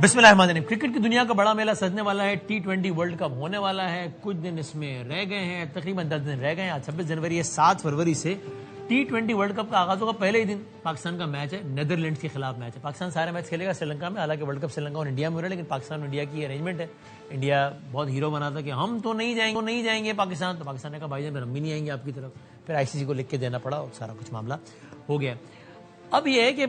بسم اللہ الرحمن الرحیم. کرکٹ کی دنیا کا بڑا میلہ سجنے والا ہے. T20 ورلڈ کپ ہونے والا ہے. کچھ دن اس میں رہ گئے ہیں, تقریباً 10 دن رہ گئے ہیں. آج 26 جنوری ہے. 7 فروری سے T20 ورلڈ کپ کا آغاز ہوگا. پہلے ہی دن پاکستان کا میچ ہے, نیدرلینڈز کے خلاف میچ ہے. پاکستان سارے میچ کھیلے گا سری لنکا میں, حالانکہ ورلڈ کپ سری لنکا اور انڈیا میں ہو رہا ہے, لیکن پاکستان اور انڈیا کی ارینجمنٹ ہے. انڈیا بہت ہیرو بنا تھا کہ ہم تو نہیں جائیں گے پاکستان, تو پاکستان نے کہا بھائی جان ہم بھی نہیں آئیں گے آپ کی طرف. پھر ICC کو لکھ کے دینا پڑا اور سارا کچھ معاملہ ہو گیا. اب یہ ہے کہ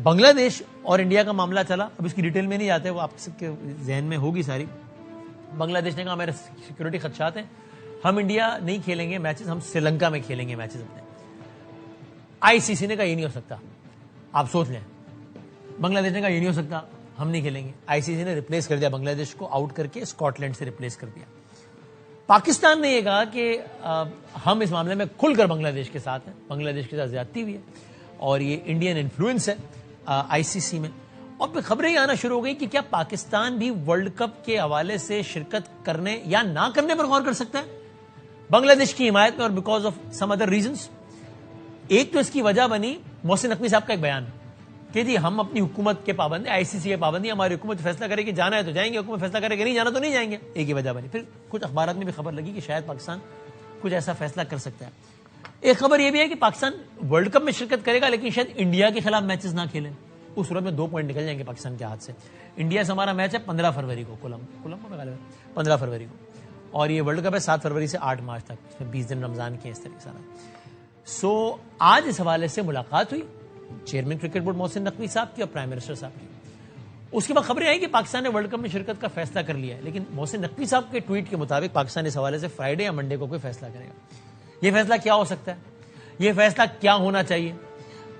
بنگلہ دیش اور انڈیا کا معاملہ چلا. اب اس کی ڈیٹیل میں نہیں جاتے, وہ آپ سب کے ذہن میں ہوگی ساری. بنگلہ دیش نے کہا ہمارے سیکورٹی خدشات ہیں, ہم انڈیا نہیں کھیلیں گے میچز, ہم سری لنکا میں کھیلیں گے میچز اپنے. ICC نے کہا یہ نہیں ہو سکتا, آپ سوچ لیں. بنگلہ دیش نے کہا یہ نہیں ہو سکتا, ہم نہیں کھیلیں گے. ICC نے ریپلیس کر دیا بنگلہ دیش کو, آؤٹ کر کے اسکاٹ لینڈ سے ریپلیس کر دیا. پاکستان نے یہ کہا کہ ہم اس معاملے میں کھل کر بنگلہ دیش کے ساتھ ہیں, بنگلہ دیش کے ساتھ زیادتی ہوئی ہے اور یہ انڈین انفلوئنس ہے ICC میں. اور پھر خبریں یہ آنا شروع ہو گئی کہ کیا پاکستان بھی ورلڈ کپ کے حوالے سے شرکت کرنے یا نہ کرنے پر غور کر سکتا ہے بنگلہ دیش کی حمایت میں, اور because of some other reasons. ایک تو اس کی وجہ بنی محسن نقوی صاحب کا ایک بیان کہ جی ہم اپنی حکومت کے پابند ہیں, ICC کے پابندی, ہماری حکومت فیصلہ کرے کہ جانا ہے تو جائیں گے, حکومت فیصلہ کرے کہ نہیں جانا تو نہیں جائیں گے. ایک ہی وجہ بنی. پھر کچھ اخبارات میں بھی خبر لگی کہ شاید پاکستان کچھ ایسا فیصلہ کر سکتا ہے. ایک خبر یہ بھی ہے کہ پاکستان ورلڈ کپ میں شرکت کرے گا لیکن شاید انڈیا کے خلاف میچز نہ کھیلیں. اس صورت میں 2 پوائنٹ نکل جائیں گے پاکستان کے ہاتھ سے. انڈیا سے ہمارا میچ ہے 15 فروری کو, کولمبو میں 15 فروری کو, اور یہ ورلڈ کپ ہے 7 فروری سے 8 مارچ تک, اس میں 20 دن رمضان کے اس طریقے سے. سو آج اس حوالے سے ملاقات ہوئی chairman cricket board Mohsin Naqvi صاحب کی اور پرائم منسٹر صاحب کی. اس کے بعد خبریں آئی کہ پاکستان نے ورلڈ کپ میں شرکت کا فیصلہ کر لیا ہے, لیکن محسن نقوی صاحب کے ٹویٹ کے مطابق پاکستان اس حوالے سے فرائیڈے یا منڈے کو کوئی فیصلہ کرے گا. یہ فیصلہ کیا ہو سکتا ہے, یہ فیصلہ کیا ہونا چاہیے,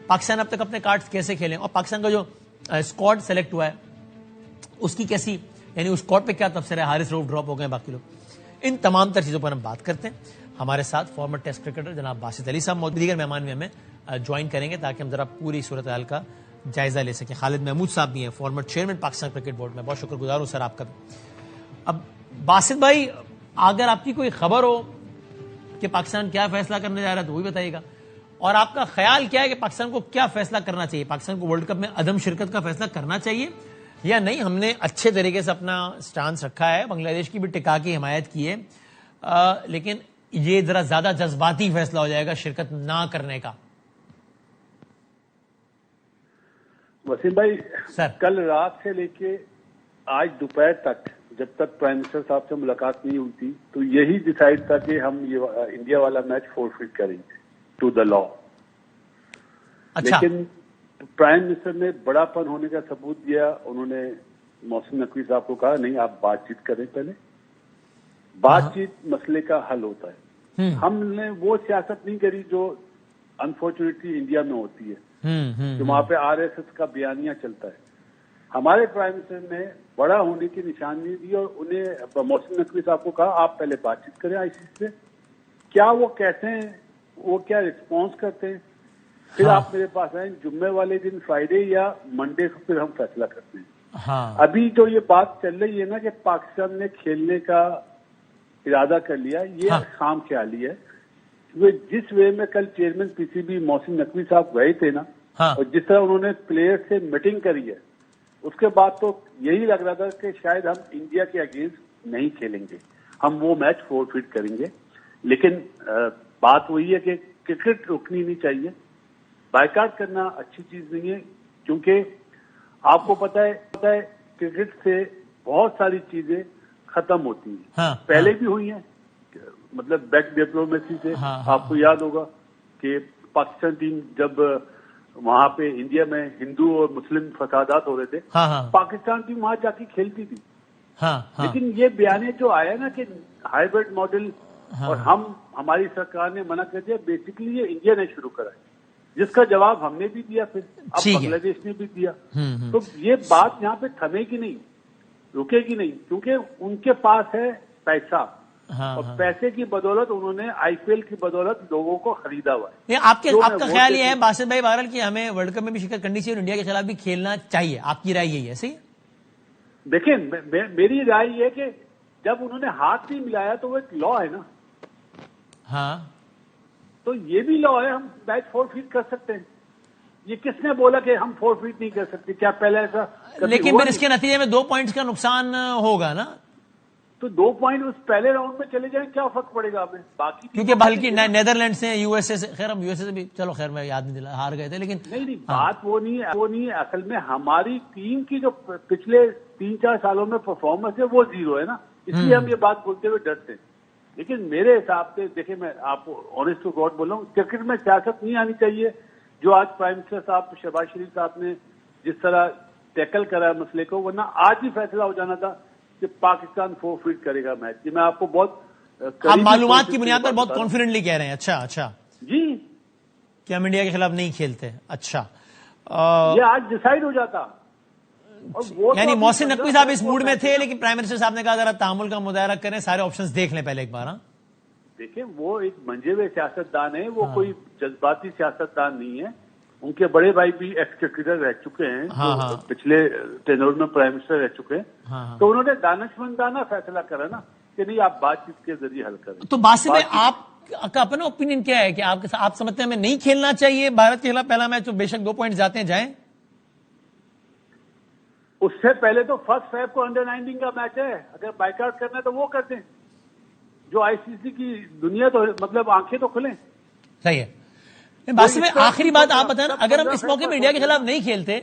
پاکستان اب تک اپنے کارڈز کیسے کھیلیں, اور پاکستان کا جو اسکواڈ سلیکٹ ہوا ہے اس کی کیسی, یعنی اس اسکواڈ پہ کیا تبصرہ ہے, حارث روف ڈراپ ہو گئے, باقی لوگ. ان تمام تر چیزوں پر ہم بات کرتے ہیں. ہمارے ساتھ فارمر ٹیسٹ کرکٹر جناب باسط علی صاحب موجود, دیگر مہمان بھی ہمیں جوائن کریں گے تاکہ ہم ذرا پوری صورتحال کا جائزہ لے سکیں. خالد محمود صاحب بھی ہیں, former chairman Pakistan cricket board, میں بہت شکر گزار ہوں سر آپ کا بھی. اب باسط بھائی, اگر آپ کی کوئی خبر ہو کہ پاکستان کیا فیصلہ کرنے جا رہا ہے تو وہی بتائیے گا, اور آپ کا خیال کیا ہے کہ پاکستان کو کیا فیصلہ کرنا چاہیے, پاکستان کو ورلڈ کپ میں عدم شرکت کا فیصلہ کرنا چاہیے یا نہیں. ہم نے اچھے طریقے سے اپنا سٹانس رکھا ہے, بنگلہ دیش کی بھی ٹکا کی حمایت کی ہے, لیکن یہ ذرا زیادہ جذباتی فیصلہ ہو جائے گا شرکت نہ کرنے کا. وسیم بھائی, سر کل رات سے لے کے آج دوپہر تک جب تک پرائم منسٹر صاحب سے ملاقات نہیں ہوئی تھی تو یہی ڈیسائیڈ تھا کہ ہم یہ انڈیا والا میچ فورفیٹ کریں گے ٹو دا لا. اچھا, لیکن پرائم منسٹر نے بڑا پن ہونے کا ثبوت دیا. انہوں نے محسن نقوی صاحب کو کہا نہیں آپ بات چیت کریں, پہلے بات چیت مسئلے کا حل ہوتا ہے. ہم نے وہ سیاست نہیں کری جو انفارچونیٹلی انڈیا میں ہوتی ہے, جو وہاں پہ RSS کا بیانیہ چلتا ہے. ہمارے پرائم منسٹر نے بڑا ہونے کی نشانی دی اور انہیں محسن نقوی صاحب کو کہا آپ پہلے بات چیت کریں ICC سے, کیا وہ کہتے ہیں, وہ کیا رسپانس کرتے ہیں, پھر آپ میرے پاس آئیں جمعے والے دن فرائیڈے یا منڈے کو, پھر ہم فیصلہ کرتے ہیں. ابھی جو یہ بات چل رہی ہے نا کہ پاکستان نے کھیلنے کا ارادہ کر لیا, یہ خام خیالی ہے. جس وے میں کل چیئرمین PCB محسن نقوی صاحب گئے تھے نا, اور جس طرح انہوں نے پلیئر سے میٹنگ کری ہے, اس کے بعد تو یہی لگ رہا تھا کہ شاید ہم انڈیا کے اگینسٹ نہیں کھیلیں گے, ہم وہ میچ فورفیٹ کریں گے. لیکن بات وہی ہے کہ کرکٹ رکنی نہیں چاہیے, بائیکاٹ کرنا اچھی چیز نہیں ہے, کیونکہ آپ کو پتا ہے کرکٹ سے بہت ساری چیزیں ختم ہوتی ہیں, پہلے بھی ہوئی ہیں, مطلب بیک ڈپلومیسی سے. آپ کو یاد ہوگا کہ پاکستان ٹیم جب وہاں پہ انڈیا میں ہندو اور مسلم فسادات ہو رہے تھے, پاکستان ٹیم وہاں جا کے کھیلتی تھی. لیکن یہ بیانیہ جو آیا نا کہ ہائیبرڈ ماڈل, اور ہماری سرکار نے منع کر دیا, بیسیکلی یہ انڈیا نے شروع کرا ہے, جس کا جواب ہم نے بھی دیا, پھر اب بنگلہ دیش نے بھی دیا. تو یہ بات یہاں پہ تھمے گی نہیں, رکے گی نہیں, کیونکہ ان کے پاس ہے پیسہ, اور پیسے کی بدولت انہوں نے IPL کی بدولت لوگوں کو خریدا ہوا ہے. آپ کا خیال یہ ہے باسط بھائی بہرحال کہ ہمیں ورلڈ کپ میں بھی شرکت کرنی چاہیے اور انڈیا کے خلاف بھی کھیلنا چاہیے, آپ کی رائے یہی ہے صحیح؟ دیکھیں میری رائے یہ ہے کہ جب انہوں نے ہاتھ نہیں ملایا تو وہ ایک لا ہے نا, تو یہ بھی لا ہے, ہم میچ فورفیٹ کر سکتے ہیں. یہ کس نے بولا کہ ہم فورفیٹ نہیں کر سکتے؟ کیا پہلے ایسا؟ لیکن پھر اس کے نتیجے میں 2 پوائنٹس کا نقصان ہوگا نا. تو 2 پوائنٹ اس پہلے راؤنڈ میں چلے جائیں، کیا فرق پڑے گا ہمیں؟ باقی کیونکہ بلکہ نیدرلینڈ سے، یو ایس اے سے، خیر ہم یو ایس اے سے بھی چلو خیر میں یاد نہیں دلا، ہار گئے تھے، لیکن نہیں بات وہ نہیں ہے. اصل میں ہماری ٹیم کی جو پچھلے 3-4 سالوں میں پرفارمنس ہے وہ 0 ہے نا، اس لیے ہم یہ بات بولتے ہوئے ڈرتے ہیں. لیکن میرے حساب سے دیکھیں، میں آپ کو آنیسٹ ٹو گاڈ بول رہا ہوں، کرکٹ میں سیاست نہیں آنی چاہیے. جو آج پرائم منسٹر صاحب شہباز شریف صاحب نے جس طرح ٹیکل کرا ہے مسئلے کو، ورنہ آج ہی فیصلہ ہو جانا تھا کہ پاکستان فورفیٹ کرے گا میچ. یہ میں آپ کو بہت آپ معلومات کی بنیاد پر بہت کانفیڈنٹلی کہہ رہے ہیں. اچھا جی، کہ ہم انڈیا کے خلاف نہیں کھیلتے. اچھا، یہ آج ڈیسائیڈ ہو جاتا. یعنی محسن نقوی صاحب اس موڈ میں تھے، لیکن پرائم منسٹر صاحب نے کہا ذرا تحمل کا مظاہرہ کریں، سارے آپشنز دیکھ لیں پہلے ایک بار. دیکھیں، وہ ایک منجے ہوئے سیاستدان ہیں، وہ کوئی جذباتی سیاستدان نہیں ہے. ان کے بڑے بھائی بھی ایکس کرکٹر رہ چکے ہیں، پچھلے ٹینور میں پرائم منسٹر رہ چکے ہیں. تو انہوں نے دانشمندانہ فیصلہ کرا نا کہ نہیں، آپ بات چیت کے ذریعے حل کریں. تو باسط میں آپ کا اپنا اوپینین کیا ہے کہ آپ سمجھتے ہیں ہمیں نہیں کھیلنا چاہیے بھارت کے خلاف پہلا میچ؟ تو بے شک 2 پوائنٹ جاتے ہیں جائیں. اس سے پہلے تو 1 فیب کو انڈر-19 کا میچ ہے. اگر بائیک آؤٹ کرنا ہے تو وہ کر دیں. جو آئی سی سی کی دنیا تو مطلب آنکھیں تو کھلیں. صحیح ہے. باسط میں آخری بات آپ بتائیں نا، اگر ہم اس موقع میں انڈیا کے خلاف نہیں کھیلتے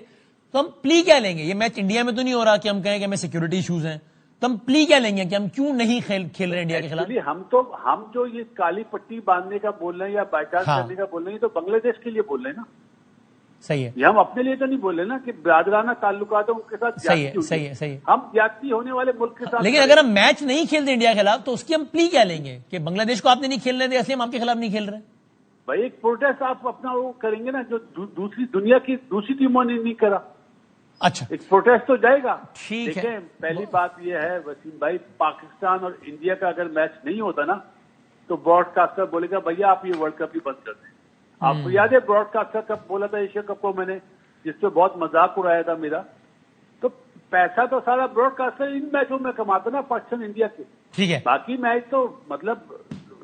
تو ہم پلی کیا لیں گے؟ یہ میچ انڈیا میں تو نہیں ہو رہا کہ ہم کہیں کہ ہمیں سیکورٹی ایشوز ہیں، تو ہم پلی کیا لیں گے کہ ہم کیوں نہیں کھیل رہے انڈیا کے خلاف؟ ہم جو یہ کالی پٹی باندھنے کا بول رہے ہیں یا بائیک آؤٹ کرنے کا بول رہے ہیں، تو بنگلہ دیش کے لیے بول رہے ہیں نا. صحیح ہے. یہ ہم اپنے لیے تو نہیں بول رہے نا کہ برادرانہ تعلقات ان کے ساتھ صحیح ہے. ہم زیادتی ہونے والے ملک کے ساتھ. لیکن اگر ہم میچ نہیں کھیلتے انڈیا کے خلاف تو اس کی ہم پلی کیا لیں گے کہ بنگلہ دیش کو آپ نے نہیں کھیلنے دیا، اس لیے ہم آپ کے خلاف نہیں کھیل رہے؟ بھائی ایک پروٹیسٹ آپ اپنا وہ کریں گے نا، جو دوسری دنیا کی دوسری ٹیموں نے نہیں کرا. اچھا، ایک پروٹیسٹ تو جائے گا. ٹھیک ہے. پہلی بات یہ ہے وسیم بھائی، پاکستان اور انڈیا کا اگر میچ نہیں ہوتا نا تو براڈ کاسٹر بولے گا بھیا آپ یہ ورلڈ کپ ہی بند کر دیں. آپ کو یاد ہے براڈ کاسٹر کب بولا تھا ایشیا کپ کو میں نے، جس پہ بہت مذاق اڑایا تھا میرا؟ تو پیسہ تو سارا براڈ کاسٹر ان میچوں میں کماتا نا، پاکستان انڈیا کے. ٹھیک ہے. باقی میچ تو مطلب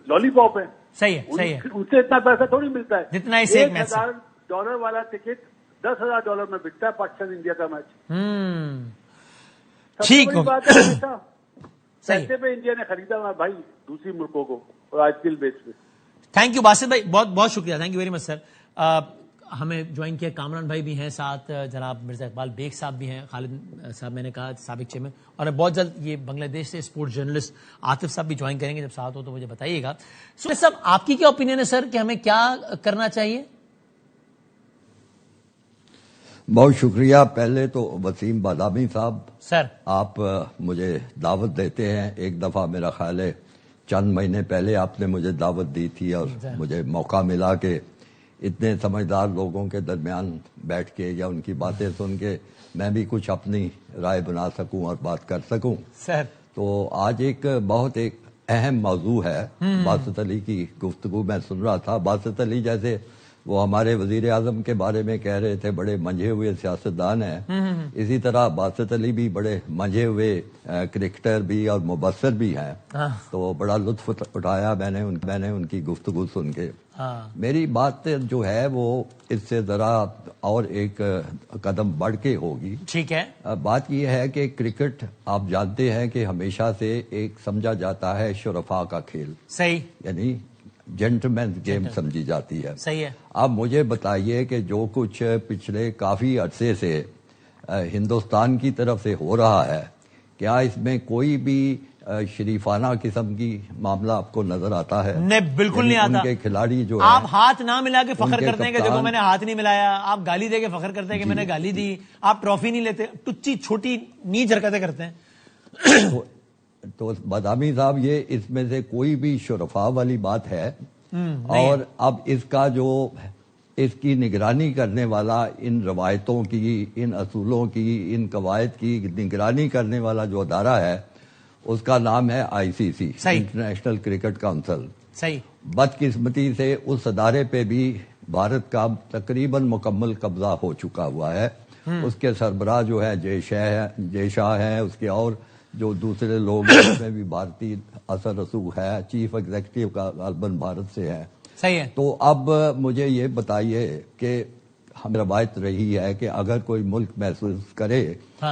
لالی پاپ ہے. صحیح ہے. ان سے اتنا پیسہ تھوڑی ملتا ہے جتنا اس ایک میچ. $1,000 والا ٹکٹ $10,000 میں بکتا ہے پاکستان انڈیا کا میچ. ٹھیک ہے. پیسے پہ انڈیا نے خریدا ہوا بھائی دوسری ملکوں کو، اور آج کل بیس پہ. تھینک یو باسط بھائی، بہت بہت شکریہ. تھینک یو ویری مچ سر. ہمیں جوائن کیا کامران بھائی بھی ہیں ساتھ، جناب مرزا اقبال بیگ صاحب بھی ہیں، خالد صاحب میں نے کہا سابق چیئرمین، اور بہت جلد یہ بنگلہ دیش سے اسپورٹ جرنلسٹ عاطف صاحب بھی جوائن کریں گے. جب ساتھ ہو تو مجھے بتائیے گا. سر صاحب آپ کی کیا اوپینین ہے سر کہ ہمیں کیا کرنا چاہیے؟ بہت شکریہ. پہلے تو وسیم بادامی صاحب، سر آپ مجھے دعوت دیتے ہیں. ایک دفعہ میرا خیال ہے چند مہینے پہلے آپ نے مجھے دعوت دی تھی، اور مجھے موقع ملا کہ اتنے سمجھدار لوگوں کے درمیان بیٹھ کے یا ان کی باتیں سن کے میں بھی کچھ اپنی رائے بنا سکوں اور بات کر سکوں. سر تو آج ایک بہت اہم موضوع ہے. باسط علی کی گفتگو میں سن رہا تھا. باسط علی جیسے وہ ہمارے وزیر اعظم کے بارے میں کہہ رہے تھے بڑے منجھے ہوئے سیاستدان ہیں، اسی طرح باسط علی بھی بڑے منجھے ہوئے کرکٹر بھی اور مبصر بھی ہیں. تو بڑا لطف اٹھایا میں نے ان کی گفتگو سن کے. میری بات جو ہے وہ اس سے ذرا اور ایک قدم بڑھ کے ہوگی. ٹھیک ہے. بات یہ ہے کہ کرکٹ آپ جانتے ہیں کہ ہمیشہ سے ایک سمجھا جاتا ہے شرفاء کا کھیل. صحیح. یعنی جینٹلمین گیم سمجھی جاتی ہے. صحیح ہے. اب مجھے بتائیے کہ جو کچھ پچھلے کافی عرصے سے ہندوستان کی طرف سے ہو رہا ہے، کیا اس میں کوئی بھی شریفانہ قسم کی معاملہ آپ کو نظر آتا ہے؟ نہیں، بالکل نہیں آتا. ان کے کھلاڑی جو آپ ہاتھ نہ ملا کے فخر کرتے ہیں کہ دیکھو میں نے ہاتھ نہیں ملایا، آپ گالی دے کے فخر کرتے ہیں کہ میں نے گالی دی، آپ ٹرافی نہیں لیتے، ٹچی چھوٹی نیچ حرکتیں کرتے ہیں. تو بادامی صاحب یہ اس میں سے کوئی بھی شرفاء والی بات ہے؟ اور اب اس کا جو اس کی نگرانی کرنے والا، ان روایتوں کی، ان اصولوں کی، ان قواعد کی نگرانی کرنے والا جو ادارہ ہے اس کا نام ہے ICC، انٹرنیشنل کرکٹ کونسل. صحیح. بدقسمتی سے اس ادارے پہ بھی بھارت کا تقریباً مکمل قبضہ ہو چکا ہوا ہے. اس کے سربراہ جو ہے جے شاہ ہیں، اس کے اور جو دوسرے لوگ ہیں اس میں بھی بھارتی اثر رسوخ ہے. چیف ایگزیکٹو کا غالباً بھارت سے ہے. صحیح ہے. تو اب مجھے یہ بتائیے کہ ہمیں روایت رہی ہے کہ اگر کوئی ملک محسوس کرے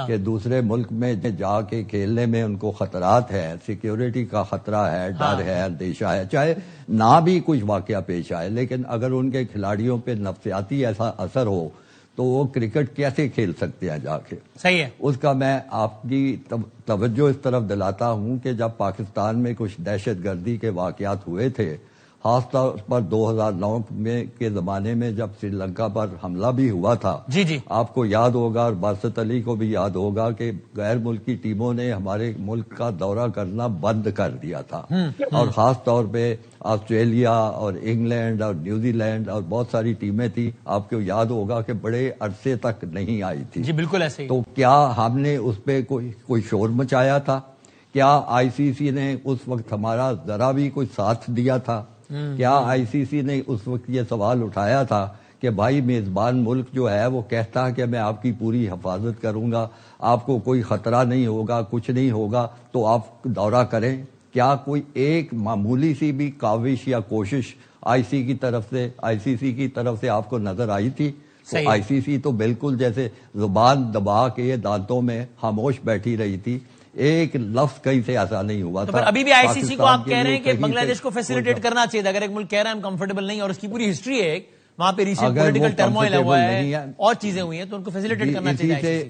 کہ دوسرے ملک میں جا کے کھیلنے میں ان کو خطرات ہے، سیکیورٹی کا خطرہ ہے، ڈر ہے، اندیشہ ہے، چاہے نہ بھی کچھ واقعہ پیش آئے، لیکن اگر ان کے کھلاڑیوں پہ نفسیاتی ایسا اثر ہو تو وہ کرکٹ کیسے کھیل سکتے ہیں جا کے؟ صحیح ہے. اس کا میں آپ کی توجہ اس طرف دلاتا ہوں کہ جب پاکستان میں کچھ دہشت گردی کے واقعات ہوئے تھے، خاص طور پر 2009 میں کے زمانے میں جب سری لنکا پر حملہ بھی ہوا تھا، جی آپ کو یاد ہوگا اور باسط علی کو بھی یاد ہوگا کہ غیر ملکی ٹیموں نے ہمارے ملک کا دورہ کرنا بند کر دیا تھا، اور خاص طور پہ آسٹریلیا اور انگلینڈ اور نیوزی لینڈ اور بہت ساری ٹیمیں تھیں، آپ کو یاد ہوگا کہ بڑے عرصے تک نہیں آئی تھی. جی بالکل ایسے ہی. تو کیا ہم نے اس پہ کوئی شور مچایا تھا؟ کیا آئی سی سی نے اس وقت ہمارا ذرا بھی کوئی ساتھ دیا تھا؟ کیا آئی سی سی نے اس وقت یہ سوال اٹھایا تھا کہ بھائی میزبان ملک جو ہے وہ کہتا ہے کہ میں آپ کی پوری حفاظت کروں گا، آپ کو کوئی خطرہ نہیں ہوگا، کچھ نہیں ہوگا، تو آپ دورہ کریں؟ کیا کوئی ایک معمولی سی بھی کاوش یا کوشش آئی سی سی کی طرف سے آپ کو نظر آئی تھی؟ تو آئی سی سی تو بالکل جیسے زبان دبا کے دانتوں میں خاموش بیٹھی رہی تھی، ایک لفظ کہیں سے ایسا نہیں ہوا تھا. ابھی بھی آئی سی سی کو آپ کہہ رہے ہیں کہ بنگلہ دیش کو فیسیلیٹیٹ کرنا چاہیے تھا. اگر ایک ملک کہہ رہا ہے ہم کمفرٹیبل نہیں اور اس کی پوری ہسٹری ہے، وہاں پہ ریسنٹ پولیٹیکل ٹرموائل ہوا ہے اور چیزیں ہوئی ہیں، تو ان کو فیسیلیٹیٹ کرنا چاہیے.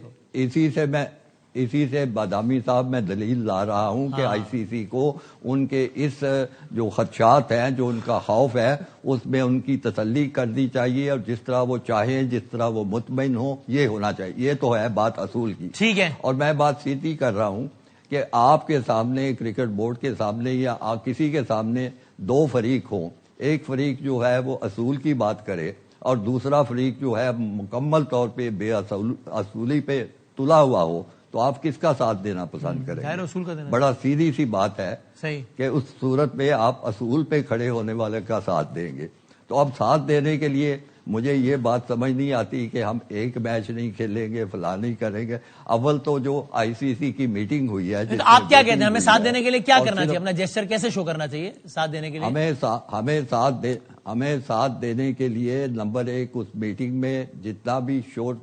اسی سے بادامی صاحب میں دلیل لا رہا ہوں کہ آئی سی سی کو ان کے اس جو خدشات ہیں، جو ان کا خوف ہے، اس میں ان کی تسلی کرنی چاہیے، اور جس طرح وہ چاہیں، جس طرح وہ مطمئن ہو، یہ ہونا چاہیے. یہ تو ہے بات اصول کی. ٹھیک ہے. اور میں بات سیدھی کر رہا ہوں کہ آپ کے سامنے، کرکٹ بورڈ کے سامنے یا کسی کے سامنے دو فریق ہوں، ایک فریق جو ہے وہ اصول کی بات کرے اور دوسرا فریق جو ہے مکمل طور پہ بے اصولی پہ تلا ہوا ہو، تو آپ کس کا ساتھ دینا پسند کریں؟ اصول کا دینا. بڑا سیدھی سی بات ہے صحیح کہ اس صورت میں آپ اصول پہ کھڑے ہونے والے کا ساتھ دیں گے. تو اب ساتھ دینے کے لیے مجھے یہ بات سمجھ نہیں آتی کہ ہم ایک میچ نہیں کھیلیں گے، فلاں نہیں کریں گے. اول تو جو آئی سی سی کی میٹنگ ہوئی ہے، تو آپ کیا کہتے ہیں ہمیں ساتھ دینے کے لیے کیا کرنا چاہیے؟ اپنا جیسچر کیسے شو کرنا چاہیے ساتھ دینے کے لیے؟ ہمیں ساتھ دینے کے لیے نمبر ایک، اس میٹنگ میں جتنا بھی شور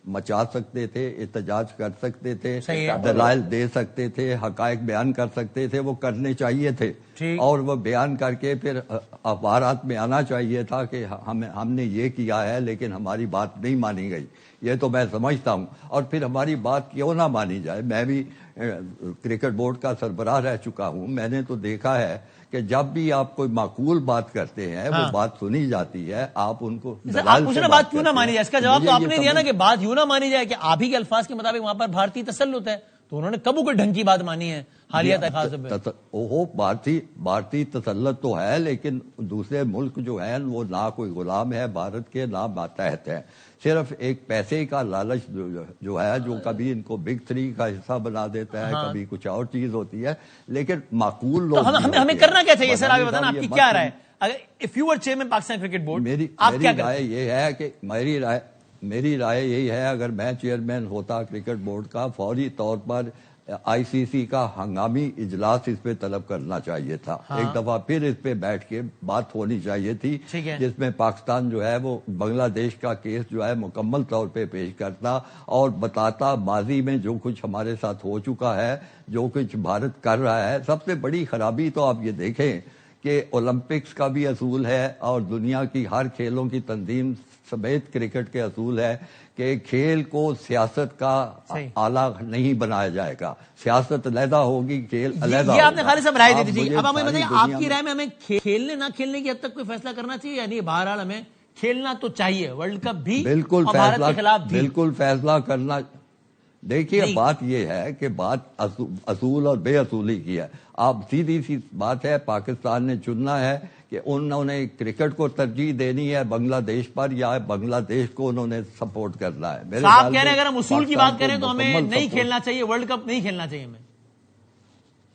مچا سکتے تھے، احتجاج کر سکتے تھے، دلائل دے سکتے تھے، حقائق بیان کر سکتے تھے، وہ کرنے چاہیے تھے. اور وہ بیان کر کے پھر اخبارات میں آنا چاہیے تھا کہ ہم نے یہ کیا ہے لیکن ہماری بات نہیں مانی گئی. یہ تو میں سمجھتا ہوں. اور پھر ہماری بات کیوں نہ مانی جائے؟ میں بھی کرکٹ بورڈ کا سربراہ رہ چکا ہوں. میں نے تو دیکھا ہے کہ جب بھی آپ کوئی معقول بات کرتے ہیں، وہ بات سنی جاتی ہے، آپ ان کو بات کیوں نہ مانی جائے؟ اس کا جواب تو آپ نے دیا نا کہ بات یوں نہ مانی جائے کہ آپ ہی کے الفاظ کے مطابق وہاں پر بھارتی تسلط ہے، تو انہوں نے کب کوئی ڈھنگ کی بات مانی ہے حالیہ بھارتی تسلط تو ہے، لیکن دوسرے ملک جو ہیں وہ نہ کوئی غلام ہے بھارت کے، نہ ماتحت ہے. صرف ایک پیسے کا لالچ جو ہے، جو کبھی ان کو بگ تھری کا حصہ بنا دیتا ہے، کبھی کچھ اور چیز ہوتی ہے. لیکن معقول لوگ ہمیں کرنا کیا چاہیے سر؟ آپ بتانا آپ کی کیا رائے؟ If you were chairman Pakistan cricket board, میری رائے یہ ہے کہ میری رائے یہی ہے، اگر میں چیئرمین ہوتا کرکٹ بورڈ کا، فوری طور پر آئی سی سی کا ہنگامی اجلاس اس پہ طلب کرنا چاہیے تھا. ایک دفعہ پھر اس پہ بیٹھ کے بات ہونی چاہیے تھی، جس میں پاکستان جو ہے وہ بنگلہ دیش کا کیس جو ہے مکمل طور پہ پیش کرتا اور بتاتا ماضی میں جو کچھ ہمارے ساتھ ہو چکا ہے، جو کچھ بھارت کر رہا ہے. سب سے بڑی خرابی تو آپ یہ دیکھیں کہ اولمپکس کا بھی اصول ہے اور دنیا کی ہر کھیلوں کی تنظیم سمیت کرکٹ کے اصول ہے کہ کھیل کو سیاست کا آلہ نہیں بنایا جائے گا. سیاست علیحدہ ہوگی، کھیل علیحدہ ہوگا. یہ آپ نے خالد صاحب رائے دی تھی. اب ہمیں بتائیے آپ کی رائے میں ہمیں کھیلنے نہ کھیلنے کی حد تک کوئی فیصلہ کرنا چاہیے؟ یعنی بہرحال ہمیں کھیلنا تو چاہیے، ورلڈ کپ بھی بالکل فیصلہ کرنا. دیکھیے بات یہ ہے کہ بات اصول اور بے اصولی کی ہے. آپ سیدھی سی بات ہے، پاکستان نے چننا ہے کہ انہوں نے کرکٹ کو ترجیح دینی ہے بنگلہ دیش پر، یا بنگلہ دیش کو انہوں نے سپورٹ کرنا ہے. آپ کہہ رہے ہیں اگر ہم اصول کی بات کریں تو ہمیں نہیں کھیلنا چاہیے، ورلڈ کپ نہیں کھیلنا چاہیے، ہمیں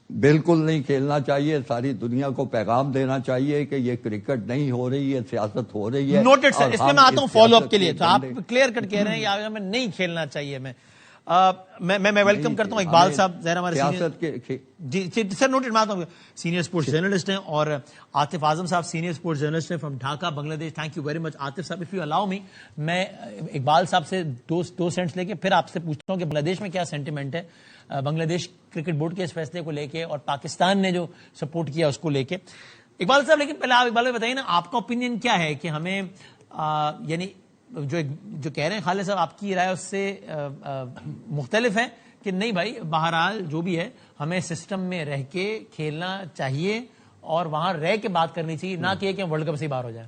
بالکل نہیں کھیلنا چاہیے. ساری دنیا کو پیغام دینا چاہیے کہ یہ کرکٹ نہیں ہو رہی ہے، سیاست ہو رہی ہے. نوٹڈ سر. اس میں میں آتا ہوں فالو اپ کے لیے. تو آپ کلیئر کٹ کہہ رہے ہیں کہ ہمیں نہیں کھیلنا چاہیے. میں میں ویلکم کرتا ہوں اقبال صاحب، ظاہر ہمارے سیاست کے جی سر نوٹڈ، میں آتا ہوں، سینئر اسپورٹس جرنلسٹ ہیں، اور Atif Azam sahab senior sports journalist ہیں from Dhaka Bangladesh. Thank you very much Atif sahab. If you allow می، میں اقبال صاحب سے دو سینٹس لے کے پھر آپ سے پوچھتا ہوں کہ بنگلہ دیش میں کیا سینٹیمنٹ ہے بنگلہ دیش کرکٹ بورڈ کے اس فیصلے کو لے کے، اور پاکستان نے جو سپورٹ کیا اس کو لے کے. اقبال صاحب لیکن پہلے آپ اقبال بھائی بتائیے نا، آپ کا اوپینین کیا ہے کہ ہمیں یعنی جو کہہ رہے ہیں خالد صاحب، آپ کی رائے اس سے مختلف ہے کہ نہیں بھائی بہرحال جو بھی ہے ہمیں سسٹم میں رہ کے کھیلنا چاہیے اور وہاں رہ کے بات کرنی چاہیے، نہ کہ ہم ورلڈ کپ سے باہر ہو جائیں؟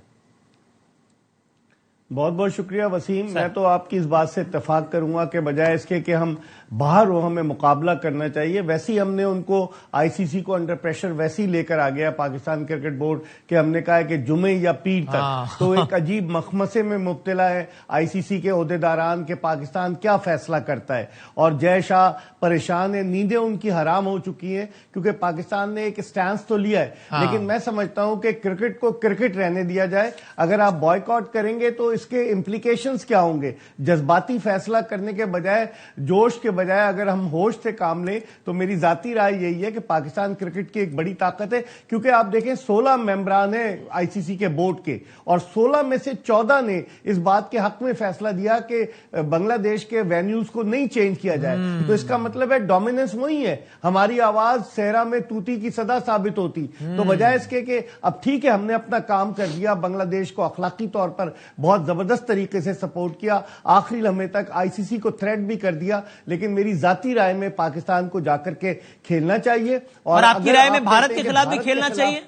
بہت بہت شکریہ وسیم. میں تو آپ کی اس بات سے اتفاق کروں گا کہ بجائے اس کے کہ ہم باہر ہو، ہمیں مقابلہ کرنا چاہیے. ویسے ہی ہم نے ان کو آئی سی سی کو انڈر پریشر ویسے ہی لے کر آ گیا پاکستان کرکٹ بورڈ کہ ہم نے کہا ہے کہ جمعے یا پیر تک تو ایک عجیب مخمسے میں مبتلا ہے آئی سی سی کے عہدیداران کہ پاکستان کیا فیصلہ کرتا ہے، اور جے شاہ پریشان ہیں، نیندیں ان کی حرام ہو چکی ہیں کیونکہ پاکستان نے ایک سٹانس تو لیا ہے. لیکن میں سمجھتا ہوں کہ کرکٹ کو کرکٹ رہنے دیا جائے. اگر آپ بوائیکاٹ کریں گے تو اس کے امپلیکیشنز کیا ہوں گے؟ جذباتی فیصلہ کرنے کے بجائے، جوش کے بجائے اگر ہم ہوش سے کام لیں تو میری ذاتی رائے یہی ہے کہ پاکستان کرکٹ کی ایک بڑی طاقت ہے. کیونکہ آپ دیکھیں 16 ممبران ہیں آئی سی سی کے بورڈ کے، اور 16 میں سے 14 نے اس بات کے حق میں فیصلہ دیا کہ بنگلہ دیش کے وینیوز کو نہیں چینج کیا جائے. تو اس کا مطلب ہے ڈومیننس وہی ہے، ہماری آواز صحرا میں طوطی کی صدا ثابت ہوتی. تو بجائے اس کے کہ اب ٹھیک ہے ہم نے اپنا کام کر دیا، بنگلہ دیش کو اخلاقی طور پر بہت زبردست طریقے سے سپورٹ کیا، آخری لمحے تک آئی سی سی کو تھریٹ بھی کر دیا، لیکن میری ذاتی رائے میں پاکستان کو جا کر کے کھیلنا چاہیے. اور آپ کی رائے میں بھارت کے خلاف بھی کھیلنا چاہیے؟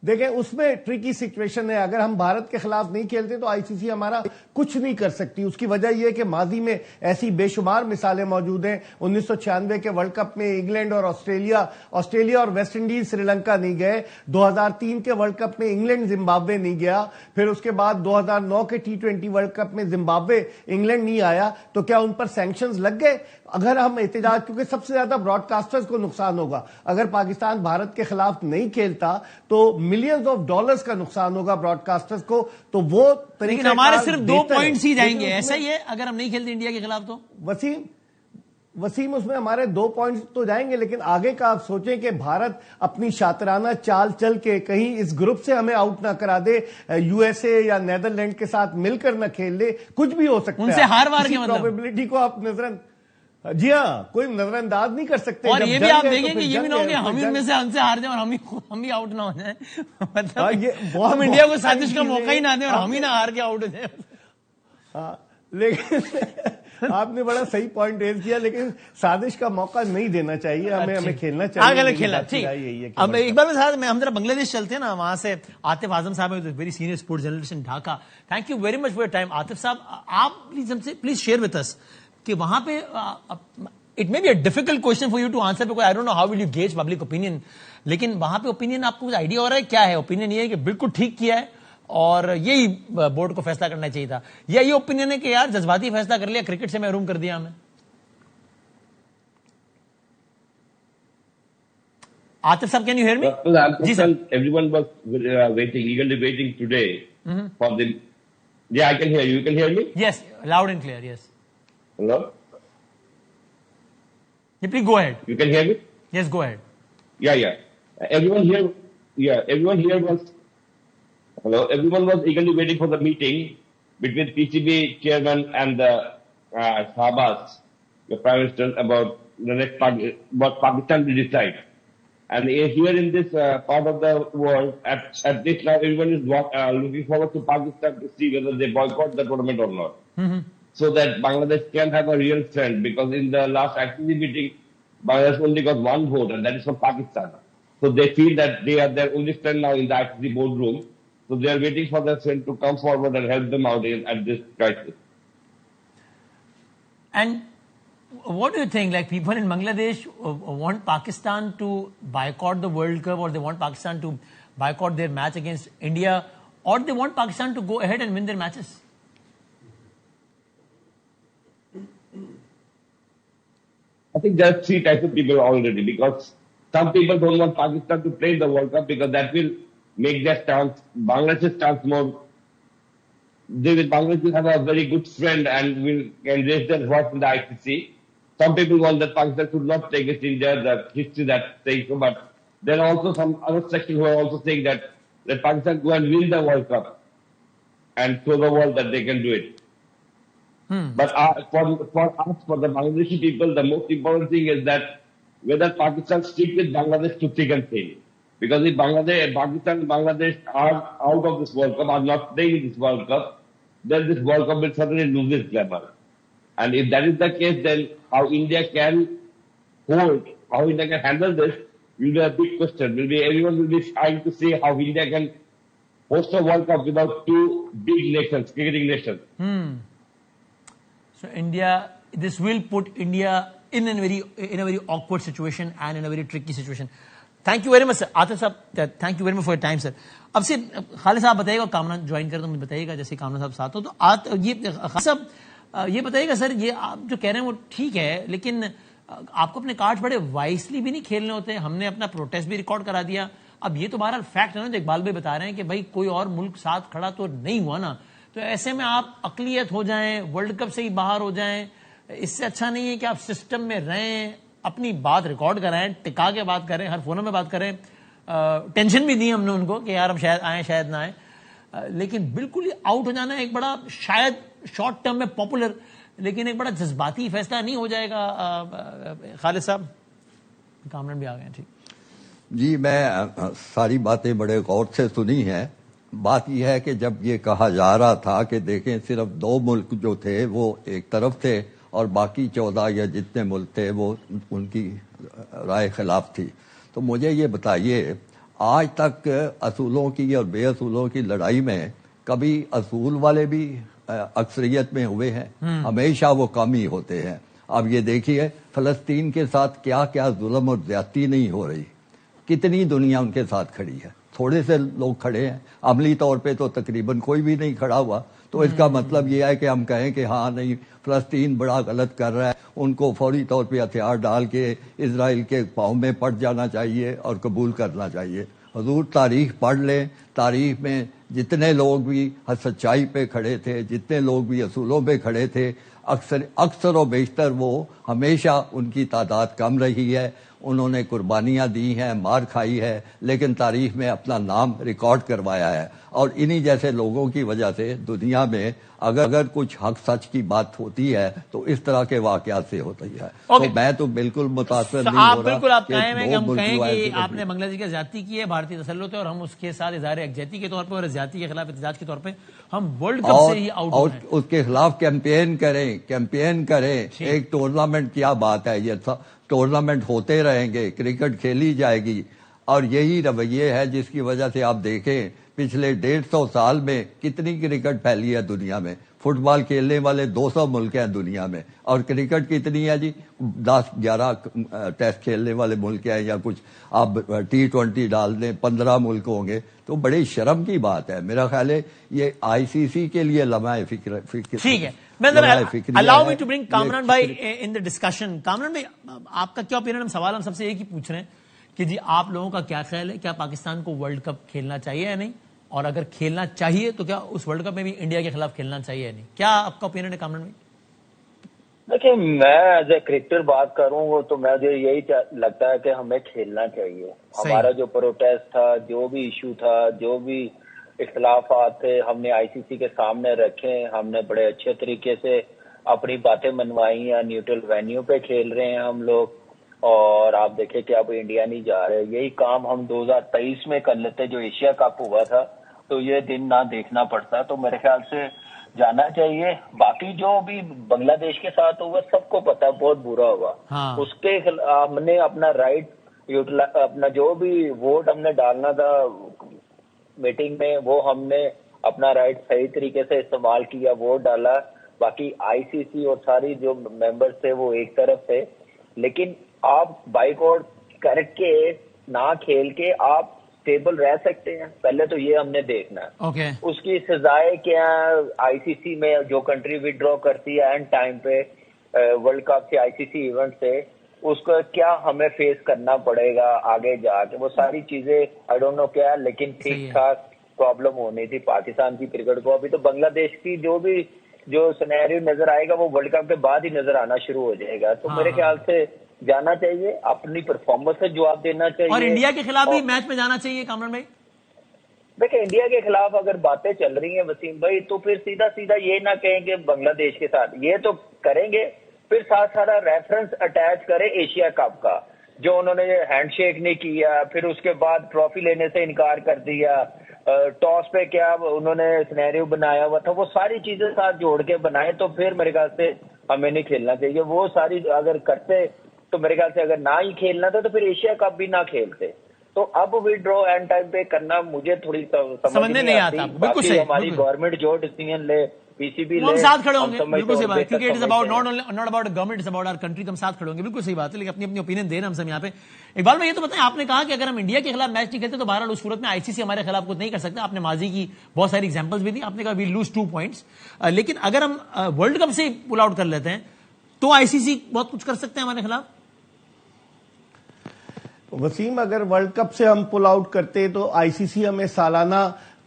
دیکھیں اس میں ٹریکی سچویشن ہے. اگر ہم بھارت کے خلاف نہیں کھیلتے تو آئی سی سی ہمارا کچھ نہیں کر سکتی. اس کی وجہ یہ ہے کہ ماضی میں ایسی بے شمار مثالیں موجود ہیں. 1996 کے ورلڈ کپ میں انگلینڈ اور آسٹریلیا اور ویسٹ انڈیز سری لنکا نہیں گئے. 2003 کے ورلڈ کپ میں انگلینڈ زمبابوے نہیں گیا. پھر اس کے بعد 2009 کے T20 ورلڈ کپ میں زمبابوے انگلینڈ نہیں آیا. تو کیا ان پر سینکشنز لگ گئے؟ اگر ہم احتجاج، کیونکہ سب سے زیادہ براڈ کاسٹرز کو نقصان ہوگا اگر پاکستان بھارت کے خلاف نہیں کھیلتا، تو ملینز آف ڈالرز کا نقصان ہوگا براڈ کاسٹرز کو. تو وہ لیکن ہمارے صرف 2 پوائنٹس ہی جائیں گے، ایسا ہی ہے اگر ہم نہیں کھیلتے انڈیا کے خلاف تو؟ وسیم اس میں ہمارے 2 پوائنٹس تو جائیں گے، لیکن آگے کا آپ سوچیں کہ بھارت اپنی شاطرانہ چال چل کے کہیں اس گروپ سے ہمیں آؤٹ نہ کرا دے، یو ایس اے یا نیدرلینڈ کے ساتھ مل کر نہ کھیل لے. کچھ بھی ہو سکتا ہے، ان سے ہار وار کے مطلب پروبیبلٹی کو آپ جی ہاں کوئی نظر انداز نہیں کر سکتے. اور یہ بھی آپ دیکھیں کہ یہ بھی نہ ہو کہ ہم ان میں سے ہم سے ہار جائیں اور ہم بھی آؤٹ نہ ہو جائیں. مطلب ہم انڈیا کو سازش کا موقع ہی نہ دیں اور ہم ہی نہ ہار کے آؤٹ ہو جائیں. لیکن آپ نے بڑا صحیح پوائنٹ ریز کیا، لیکن سازش کا موقع نہیں دینا چاہیے، ہمیں کھیلنا چاہیے. آگے کھیلا ٹھیک. اب ایک بار میں ہم ذرا بنگلہ دیش چلتے ہیں نا، وہاں سے عاطف اعظم صاحب very senior sports journalist in Dhaka. Thank you very much for your time. Atif صاحب آپ پلیز ہم سے پلیز شیئر وتھ اس کہ وہاں پہ it may be a difficult question for you to answer because I don't know how will you gauge public opinion, لیکن وہاں پہ اوپینین آپ کو کچھ آئیڈیا ہو رہا ہے کیا ہے؟ اوپینین یہ ہے کہ بالکل ٹھیک کیا ہے اور یہی بورڈ کو فیصلہ کرنا چاہیے تھا، یا یہ اوپینین ہے کہ یار جذباتی فیصلہ کر لیا، کرکٹ سے محروم کر دیا ہمیں؟ Atif sahab can you hear me? جی sir. Everyone was eagerly waiting today for the. Yeah, I can hear you. You can hear me? Yes, loud and clear. Yes. Hello? Please go ahead. You can hear me? Yes, go ahead. Yeah. Everyone here was. Hello. Everyone was eagerly waiting for the meeting between PCB chairman and the Shahbaz, the Prime Minister, about the next what Pakistan will decide. And here in this part of the world, at this time, everyone is looking forward to Pakistan to see whether they boycott the tournament or not. So that Bangladesh can have a real strength, because in the last ICC meeting, Bangladesh only got 1 vote, and that is from Pakistan. So they feel that they are their only strength now in the ICC boardroom. So they are waiting for their strength to come forward and help them out at this crisis. And what do you think? Like, people in Bangladesh want Pakistan to boycott the World Cup, or they want Pakistan to boycott their match against India, or they want Pakistan to go ahead and win their matches? I think there are 3 types of people already, because some people don't want Pakistan to play the World Cup because that will make their stance, Bangladesh's stance, they with Bangladesh have a very good friend and can raise their voice in the ICC. Some people want that Pakistan should not take it in the history that says so, but there are also some other sections who are also saying that Pakistan go and win the World Cup and show the world that they can do it. But for us, for the Bangladeshi people, the most important thing is that whether Pakistan stick with Bangladesh to thick and thin. Because if Pakistan and Bangladesh are out of this World Cup, are not playing this World Cup, then this World Cup will certainly lose its glamour. And if that is the case, then how India can handle this will be a big question. Everyone will be trying to see how India can host a World Cup without two big nations, cricketing nations. So this will put India in a very awkward situation and in a very tricky situation. Thank you very much, sir. Atif sahab, thank you very much for your time, sir. اب سے خالد صاحب بتائیے گا, کامنا join کر تو مجھے بتائیے گا, جیسے کامنا صاحب ساتھ ہو تو یہ خالد صاحب یہ بتائیے گا سر, یہ آپ جو کہہ رہے ہیں وہ ٹھیک ہے, لیکن آپ کو اپنے کارڈ بڑے وائسلی بھی نہیں کھیلنے ہوتے. ہم نے اپنا پروٹیسٹ بھی ریکارڈ کرا دیا. اب یہ تو بہرحال فیکٹ ہے نا, جو اقبال بھائی بتا رہے ہیں کہ بھائی کوئی اور ملک ساتھ کھڑا تو نہیں ہوا نا, تو ایسے میں آپ اقلیت ہو جائیں, ورلڈ کپ سے ہی باہر ہو جائیں, اس سے اچھا نہیں ہے کہ آپ سسٹم میں رہیں, اپنی بات ریکارڈ کرائیں, ٹکا کے بات کریں, ہر فونوں میں بات کریں. ٹینشن بھی دی ہم نے ان کو کہ یار ہم شاید آئیں شاید نہ آئیں, لیکن بالکل ہی آؤٹ ہو جانا ایک بڑا, شاید شارٹ ٹرم میں پاپولر, لیکن ایک بڑا جذباتی فیصلہ نہیں ہو جائے گا. خالد صاحب, کامران بھی آ گئے ہیں. ٹھیک جی, میں ساری باتیں بڑے غور سے سنی ہیں. بات یہ ہے کہ جب یہ کہا جا رہا تھا کہ دیکھیں صرف 2 ملک جو تھے وہ ایک طرف تھے اور باقی 14 یا جتنے ملک تھے وہ ان کی رائے خلاف تھی, تو مجھے یہ بتائیے آج تک اصولوں کی اور بے اصولوں کی لڑائی میں کبھی اصول والے بھی اکثریت میں ہوئے ہیں؟ ہمیشہ وہ کم ہی ہوتے ہیں. اب یہ دیکھیے فلسطین کے ساتھ کیا کیا ظلم اور زیادتی نہیں ہو رہی, کتنی دنیا ان کے ساتھ کھڑی ہے. تھوڑے سے لوگ کھڑے ہیں, عملی طور پہ تو تقریباً کوئی بھی نہیں کھڑا ہوا. تو اس کا مطلب یہ ہے کہ ہم کہیں کہ ہاں نہیں فلسطین بڑا غلط کر رہا ہے, ان کو فوری طور پہ ہتھیار ڈال کے اسرائیل کے پاؤں میں پڑ جانا چاہیے اور قبول کرنا چاہیے. حضور تاریخ پڑھ لیں, تاریخ میں جتنے لوگ بھی سچائی پہ کھڑے تھے, جتنے لوگ بھی اصولوں پہ کھڑے تھے, اکثر و بیشتر وہ ہمیشہ ان کی تعداد کم رہی ہے. انہوں نے قربانیاں دی ہیں, مار کھائی ہے, لیکن تاریخ میں اپنا نام ریکارڈ کروایا ہے. اور انہی جیسے لوگوں کی وجہ سے دنیا میں اگر کچھ حق سچ کی بات ہوتی ہے تو اس طرح کے واقعات سے ہوتی ہے. تو میں تو بالکل متاثر نہیں ہو رہا. بالکل آپ قائم ہیں کہ ہم کہیں کہ آپ نے بنگلہ دیش کی زیادتی کی ہے, بھارتی تسلط ہے, اور ہم اس کے ساتھ اظہار یکجہتی کے طور پہ اور زیادتی کے خلاف احتجاج کے طور پہ ہم ورلڈ کپ سے ہی آؤٹ اور اس کے خلاف کیمپین کریں. ایک ٹورنامنٹ کیا بات ہے, یہ ٹورنامنٹ ہوتے رہیں گے, کرکٹ کھیلی جائے گی, اور یہی رویے ہے جس کی وجہ سے آپ دیکھیں پچھلے 150 سال میں کتنی کرکٹ پھیلی ہے دنیا میں. فٹ بال کھیلنے والے 200 ملک ہیں دنیا میں, اور کرکٹ کتنی ہے جی 10-11 ٹیسٹ کھیلنے والے ملک ہیں, یا کچھ آپ T20 ڈال دیں 15 ملک ہوں گے. تو بڑی شرم کی بات ہے. میرا خیال ہے یہ ICC کے لیے لمحہ فکر. ٹھیک ہے, allow me to bring Kamran بھائی in the discussion. کامران بھائی, آپ کا کیا اوپینین؟ ہم سوال ہم سب سے ایک ہی پوچھ رہے ہیں کہ جی آپ لوگوں کا کیا خیال ہے, کیا پاکستان کو ورلڈ کپ کھیلنا چاہیے یا نہیں, اور اگر کھیلنا چاہیے تو کیا اس ورلڈ کپ میں بھی انڈیا کے خلاف کھیلنا چاہیے یا نہیں؟ کیا آپ کا اوپینین ہے کامران بھائی؟ دیکھیں, میں ایز اے کرکٹر بات کروں تو مجھے یہی لگتا ہے کہ ہمیں کھیلنا چاہیے. ہمارا جو پروٹیسٹ تھا, جو بھی ایشو تھا, جو بھی اختلافات تھے, ہم نے ICC کے سامنے رکھے. ہم نے بڑے اچھے طریقے سے اپنی باتیں منوائی ہیں. نیوٹرل وینیو پہ کھیل رہے ہیں ہم لوگ, اور آپ دیکھیں کہ اب انڈیا نہیں جا رہے. یہی کام ہم 2023 میں کر لیتے جو ایشیا کپ ہوا تھا, تو یہ دن نہ دیکھنا پڑتا. تو میرے خیال سے جانا چاہیے. باقی جو بھی بنگلہ دیش کے ساتھ ہوا سب کو پتا, بہت برا ہوا. اس کے ہم نے اپنا رائٹ, اپنا جو بھی ووٹ ہم نے ڈالنا تھا میٹنگ میں, وہ ہم نے اپنا رائٹ صحیح طریقے سے استعمال کیا, ووٹ ڈالا. باقی ICC اور ساری جو ممبرز تھے وہ ایک طرف تھے. لیکن آپ بائک آؤٹ کر کے نہ کھیل کے آپ اسٹیبل رہ سکتے ہیں, پہلے تو یہ ہم نے دیکھنا ہے. اس کی سزائیں کیا ہیں؟ ICC میں جو کنٹری وڈرا کرتی ہے اینڈ ٹائم پہ ورلڈ کپ سے, ICC ایونٹ سے, اس کو کیا ہمیں فیس کرنا پڑے گا آگے جا کے, وہ ساری چیزیں آئی ڈونٹ نو کیا, لیکن ٹھیک ٹھاک پرابلم ہونی تھی پاکستان کی کرکٹ کو. ابھی تو بنگلہ دیش کی جو سینیریو نظر آئے گا وہ ورلڈ کپ کے بعد ہی نظر آنا شروع ہو جائے گا. تو میرے خیال سے جانا چاہیے, اپنی پرفارمنس سے جواب دینا چاہیے. اور انڈیا کے خلاف بھی میچ میں جانا چاہیے کامران بھائی. دیکھیں انڈیا کے خلاف اگر باتیں چل رہی ہیں وسیم بھائی, تو پھر سیدھا یہ نہ کہیں کہ بنگلہ دیش کے ساتھ, یہ تو کریں گے پھر ساتھ سارا ریفرنس اٹیچ کرے ایشیا کپ کا, جو انہوں نے ہینڈ شیک نہیں کیا, پھر اس کے بعد ٹرافی لینے سے انکار کر دیا, ٹاس پہ کیا انہوں نے سینیریو بنایا ہوا تھا, وہ ساری چیزیں ساتھ جوڑ کے بنائے تو پھر میرے خیال سے ہمیں نہیں کھیلنا چاہیے. وہ ساری اگر کرتے تو میرے خیال سے اگر نہ ہی کھیلنا تھا تو پھر ایشیا کپ بھی نہ کھیلتے. تو اب وڈرو اینڈ ٹائم پہ کرنا مجھے تھوڑی سمجھ نہیں آتا. باقی ہماری گورنمنٹ جو ڈیسیژن لے, پی سی بی لے, ہم ساتھ کھڑے ہوں گے, بالکل صحیح بات. کیونکہ it is about not about government, it's about our country. ہم ساتھ کھڑے ہوں گے, بالکل صحیح بات ہے, لیکن اپنی اپنی اوپینین دے رہے ہیں ہم سب یہاں پہ. اقبال میں یہ تو بتائیں, آپ نے کہا کہ اگر ہم انڈیا کے خلاف میچ نہیں کھیلتے تو بہرحال اس صورت میں آئی سی سی ہمارے خلاف کچھ نہیں کر سکتا. آپ نے ماضی کی بہت ساری ایگزامپلس بھی دی, آپ نے کہا وی لوز 2 points. لیکن اگر ہم ورلڈ کپ سے پل آؤٹ کر لیتے ہیں تو آئی سی سی بہت کچھ کر سکتے ہیں ہمارے خلاف. وسیم, اگر ورلڈ کپ سے ہم پل آؤٹ کرتے تو آئی سی سی ہمیں سالانہ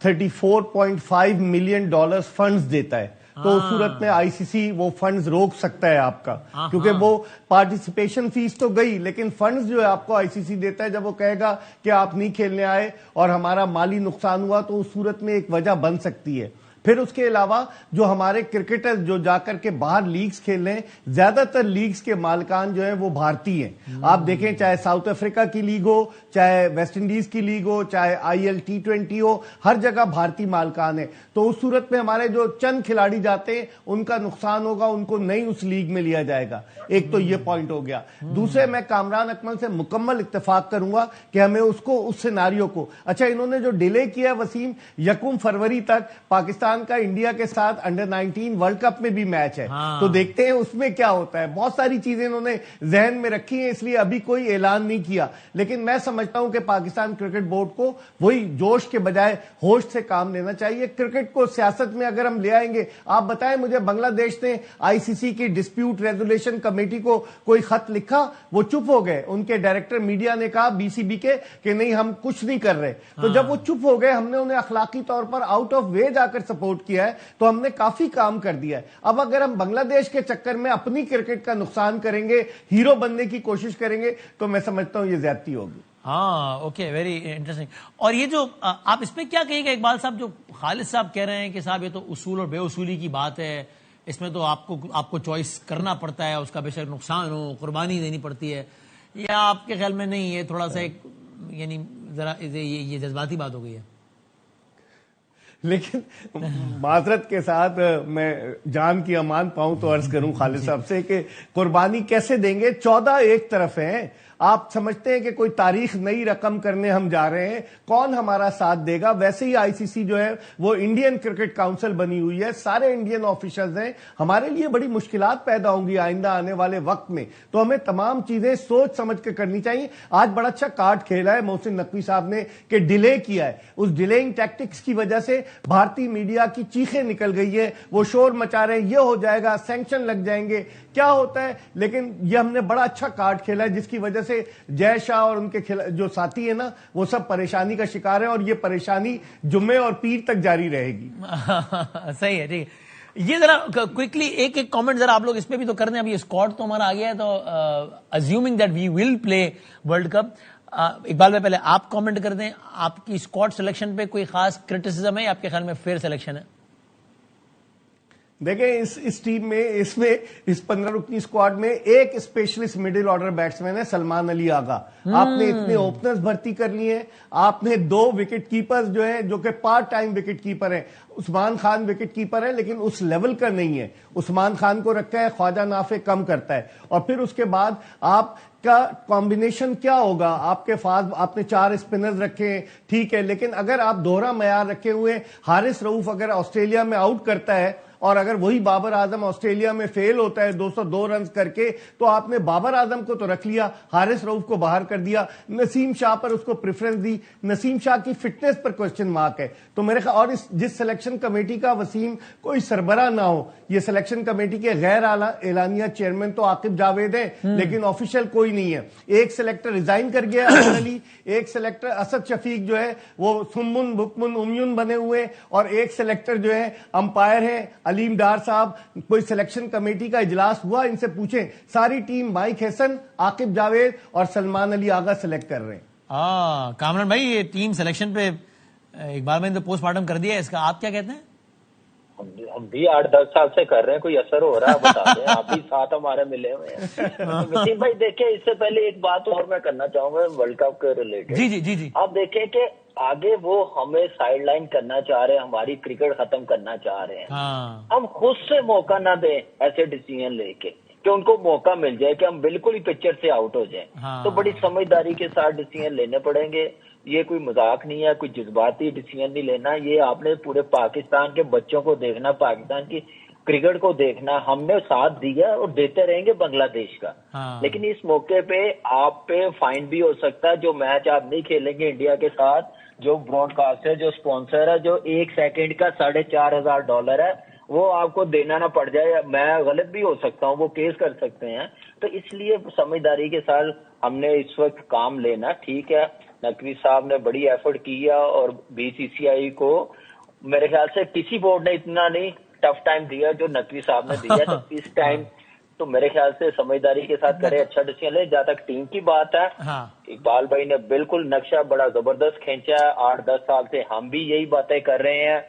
$34.5 ملین فنڈز دیتا ہے. تو اس صورت میں آئی سی سی وہ فنڈز روک سکتا ہے آپ کا, کیونکہ وہ پارٹیسپیشن فیس تو گئی, لیکن فنڈز جو ہے آپ کو آئی سی سی دیتا ہے. جب وہ کہے گا کہ آپ نہیں کھیلنے آئے اور ہمارا مالی نقصان ہوا تو اس صورت میں ایک وجہ بن سکتی ہے. پھر اس کے علاوہ جو ہمارے کرکٹر جو جا کر کے باہر لیگز کھیل رہے ہیں, زیادہ تر لیگز کے مالکان جو ہیں وہ بھارتی ہیں. آپ دیکھیں چاہے ساؤتھ افریقہ کی لیگ ہو, چاہے ویسٹ انڈیز کی لیگ ہو, چاہے آئی ایل T20 ہو, ہر جگہ بھارتی مالکان ہیں. تو اس صورت میں ہمارے جو چند کھلاڑی جاتے ہیں ان کا نقصان ہوگا, ان کو نہیں اس لیگ میں لیا جائے گا. ایک تو یہ پوائنٹ ہو گیا. دوسرے, میں کامران اکمل سے مکمل اتفاق کروں گا کہ ہمیں اس سیناریو کو, اچھا انہوں نے جو ڈیلے کیا وسیم, 1 فروری تک پاکستان کا انڈیا کے ساتھ انڈر-19 ورلڈ کپ میں بھی میچ ہے. تو دیکھتے ہیں اس میں کیا ہوتا ہے. بہت ساری چیزیں انہوں نے ذہن میں رکھی ہیں, اس لیے ابھی کوئی اعلان نہیں کیا. لیکن میں سمجھتا ہوں کہ پاکستان کرکٹ بورڈ کو وہی جوش کے بجائے ہوش سے کام لینا چاہیے. کرکٹ کو سیاست میں اگر ہم لے آئیں گے, آپ بتائیں مجھے بنگلہ دیش نے آئی سی سی کی ڈسپیوٹ ریزولیشن کمیٹی کو کوئی خط لکھا؟ وہ چپ ہو گئے. ان کے ڈائریکٹر میڈیا نے کہا بی سی بی کے کہ نہیں ہم کچھ نہیں کر رہے. تو جب وہ چپ ہو گئے, ہم نے انہیں اخلاقی طور پر آؤٹ آف وے جا کر سپورٹ کیا ہے, تو ہم نے کافی کام کر دیا ہے. اب اگر ہم بنگلہ دیش کے چکر میں اپنی کرکٹ کا نقصان کریں گے, ہیرو بننے کی کوشش کریں گے, تو میں سمجھتا ہوں یہ زیادتی ہوگی. ہاں اوکے, ویری انٹرسٹنگ. اور یہ جو آپ اس پہ کیا کہیں گے اقبال صاحب, جو خالد صاحب کہہ رہے ہیں کہ صاحب یہ تو اصول اور بے اصولی کی بات ہے, اس میں تو آپ کو چوائس کرنا پڑتا ہے, اس کا بے شک نقصان ہو قربانی دینی پڑتی ہے, یا آپ کے خیال میں نہیں, یہ تھوڑا سا ایک یعنی ذرا یہ جذباتی بات ہو گئی ہے؟ لیکن معذرت کے ساتھ میں جان کی امان پاؤں تو عرض کروں خالد صاحب سے کہ قربانی کیسے دیں گے؟ 14 ایک طرف ہیں. آپ سمجھتے ہیں کہ کوئی تاریخ نئی رقم کرنے ہم جا رہے ہیں, کون ہمارا ساتھ دے گا؟ ویسے ہی آئی سی سی جو ہے وہ انڈین کرکٹ کاؤنسل بنی ہوئی ہے, سارے انڈین آفیشلز ہیں. ہمارے لیے بڑی مشکلات پیدا ہوں گی آئندہ آنے والے وقت میں, تو ہمیں تمام چیزیں سوچ سمجھ کے کرنی چاہیے. آج بڑا اچھا کارڈ کھیلا ہے محسن نقوی صاحب نے کہ ڈیلے کیا ہے. اس ڈیلیئنگ ٹیکٹکس کی وجہ سے بھارتی میڈیا کی چیخیں نکل گئی ہے, وہ شور مچا رہے ہیں یہ ہو جائے گا, سینکشن لگ جائیں گے, کیا ہوتا ہے. لیکن یہ ہم نے بڑا اچھا کارڈ کھیلا ہے, جس کی وجہ سے جے شاہ اور ان کے جو ساتھی ہیں نا, وہ سب پریشانی کا شکار ہیں, اور یہ پریشانی جمعے اور پیر تک جاری رہے گی. صحیح ہے, ٹھیک ہے. یہ ذرا کوئکلی ایک کامنٹ ذرا آپ لوگ اس پہ بھی تو کر دیں. ابھی اسکواڈ تو ہمارا آ گیا ہے, تو assuming that we will play world cup. Iqbal بھائی پہلے آپ کامنٹ کر دیں, آپ کی اسکواڈ سلیکشن پہ کوئی خاص کرٹیسزم ہے یا آپ کے خیال میں فیئر سلیکشن ہے؟ دیکھیں اس ٹیم میں اس 15 رکنی اسکواڈ میں ایک اسپیشلسٹ مڈل آرڈر بیٹسمین ہے, سلمان علی آغا. آپ نے اتنے اوپنرز بھرتی کر لیے ہیں, آپ نے 2 وکٹ کیپرز جو ہیں جو کہ پارٹ ٹائم وکٹ کیپر ہیں. عثمان خان وکٹ کیپر ہے لیکن اس لیول کا نہیں ہے. عثمان خان کو رکھا ہے, خواجہ نافع کم کرتا ہے. اور پھر اس کے بعد آپ کا کمبینیشن کیا ہوگا؟ آپ کے پاس آپ نے 4 اسپنرز رکھے ہیں, ٹھیک ہے, لیکن اگر آپ دوہرا معیار رکھے ہوئے, حارث رؤوف اگر آسٹریلیا میں آؤٹ کرتا ہے اور اگر وہی بابر اعظم آسٹریلیا میں فیل ہوتا ہے 202 رنز کر کے تو آپ نے بابر اعظم کو تو رکھ لیا, حارث رؤف کو باہر کر دیا, نسیم شاہ پر اس کو پریفرنس دی, نسیم شاہ کی فٹنس پر کوسچن مارک ہے. تو میرے خیال اور جس سلیکشن کمیٹی کا وسیم کوئی سربراہ نہ ہو, یہ سلیکشن کمیٹی کے غیر اعلانیہ چیئرمین تو عاقب جاوید ہیں لیکن آفیشیل کوئی نہیں ہے. ایک سلیکٹر ریزائن کر گیا حسن علی, ایک سلیکٹر اسد شفیق جو ہے وہ سمن بکمن امیون بنے ہوئے, اور ایک سلیکٹر جو ہے امپائر ہے علیم ڈار صاحب. کوئی سلیکشن کمیٹی کا اجلاس ہوا, ان سے پوچھیں, ساری ٹیم مائک حسن, عاقب جاوید اور سلمان علی آغا سلیکٹ کر رہے ہیں. کامران بھائی یہ ٹیم سلیکشن پہ ایک بار میں نے پوسٹ مارٹم کر دیا ہے, اس کا آپ کیا کہتے ہیں؟ ہم بھی 8-10 سال سے کر رہے ہیں, کوئی اثر ہو رہا ہے بتا دیں, آپ بھی ساتھ ہمارے ملے ہوئے ہیں. وسیم بھائی دیکھیں, اس سے پہلے ایک بات اور میں کرنا چاہوں گا ورلڈ کپ کے ریلیٹڈ. جی آپ دیکھیں کہ آگے وہ ہمیں سائڈ لائن کرنا چاہ رہے ہیں, ہماری کرکٹ ختم کرنا چاہ رہے ہیں. ہم خود سے موقع نہ دیں ایسے ڈیسیژن لے کے کہ ان کو موقع مل جائے کہ ہم بالکل ہی پکچر سے آؤٹ ہو جائیں. تو بڑی سمجھداری کے ساتھ ڈیسیژن لینے پڑیں گے. یہ کوئی مذاق نہیں ہے, کوئی جذباتی ڈیسیژن نہیں لینا. یہ آپ نے پورے پاکستان کے بچوں کو دیکھنا, پاکستان کی کرکٹ کو دیکھنا. ہم نے ساتھ دیا اور دیتے رہیں گے بنگلہ دیش کا, لیکن اس موقع پہ آپ پہ فائن بھی ہو سکتا ہے. جو میچ آپ نہیں کھیلیں گے انڈیا کے ساتھ, جو براڈ کاسٹ ہے, جو اسپانسر ہے, جو 1 سیکنڈ کا $4,500 ہے, وہ آپ کو دینا نہ پڑ جائے. میں غلط بھی ہو سکتا ہوں, وہ کیس کر سکتے ہیں. تو اس لیے سمجھداری کے ساتھ ہم نے اس وقت کام لینا. ٹھیک ہے, نقوی صاحب نے بڑی ایفرٹ کیا, اور BCCI کو میرے خیال سے کسی بورڈ نے اتنا نہیں ٹف ٹائم دیا جو نقوی صاحب نے دیا. تو اس ٹائم تو میرے خیال سے سمجھداری کے ساتھ کرے, اچھا ڈیسیژن لے. جہاں تک ٹیم کی بات ہے, اقبال بھائی نے بالکل نقشہ بڑا زبردست کھینچا ہے. 8-10 سال سے ہم بھی یہی باتیں کر رہے ہیں.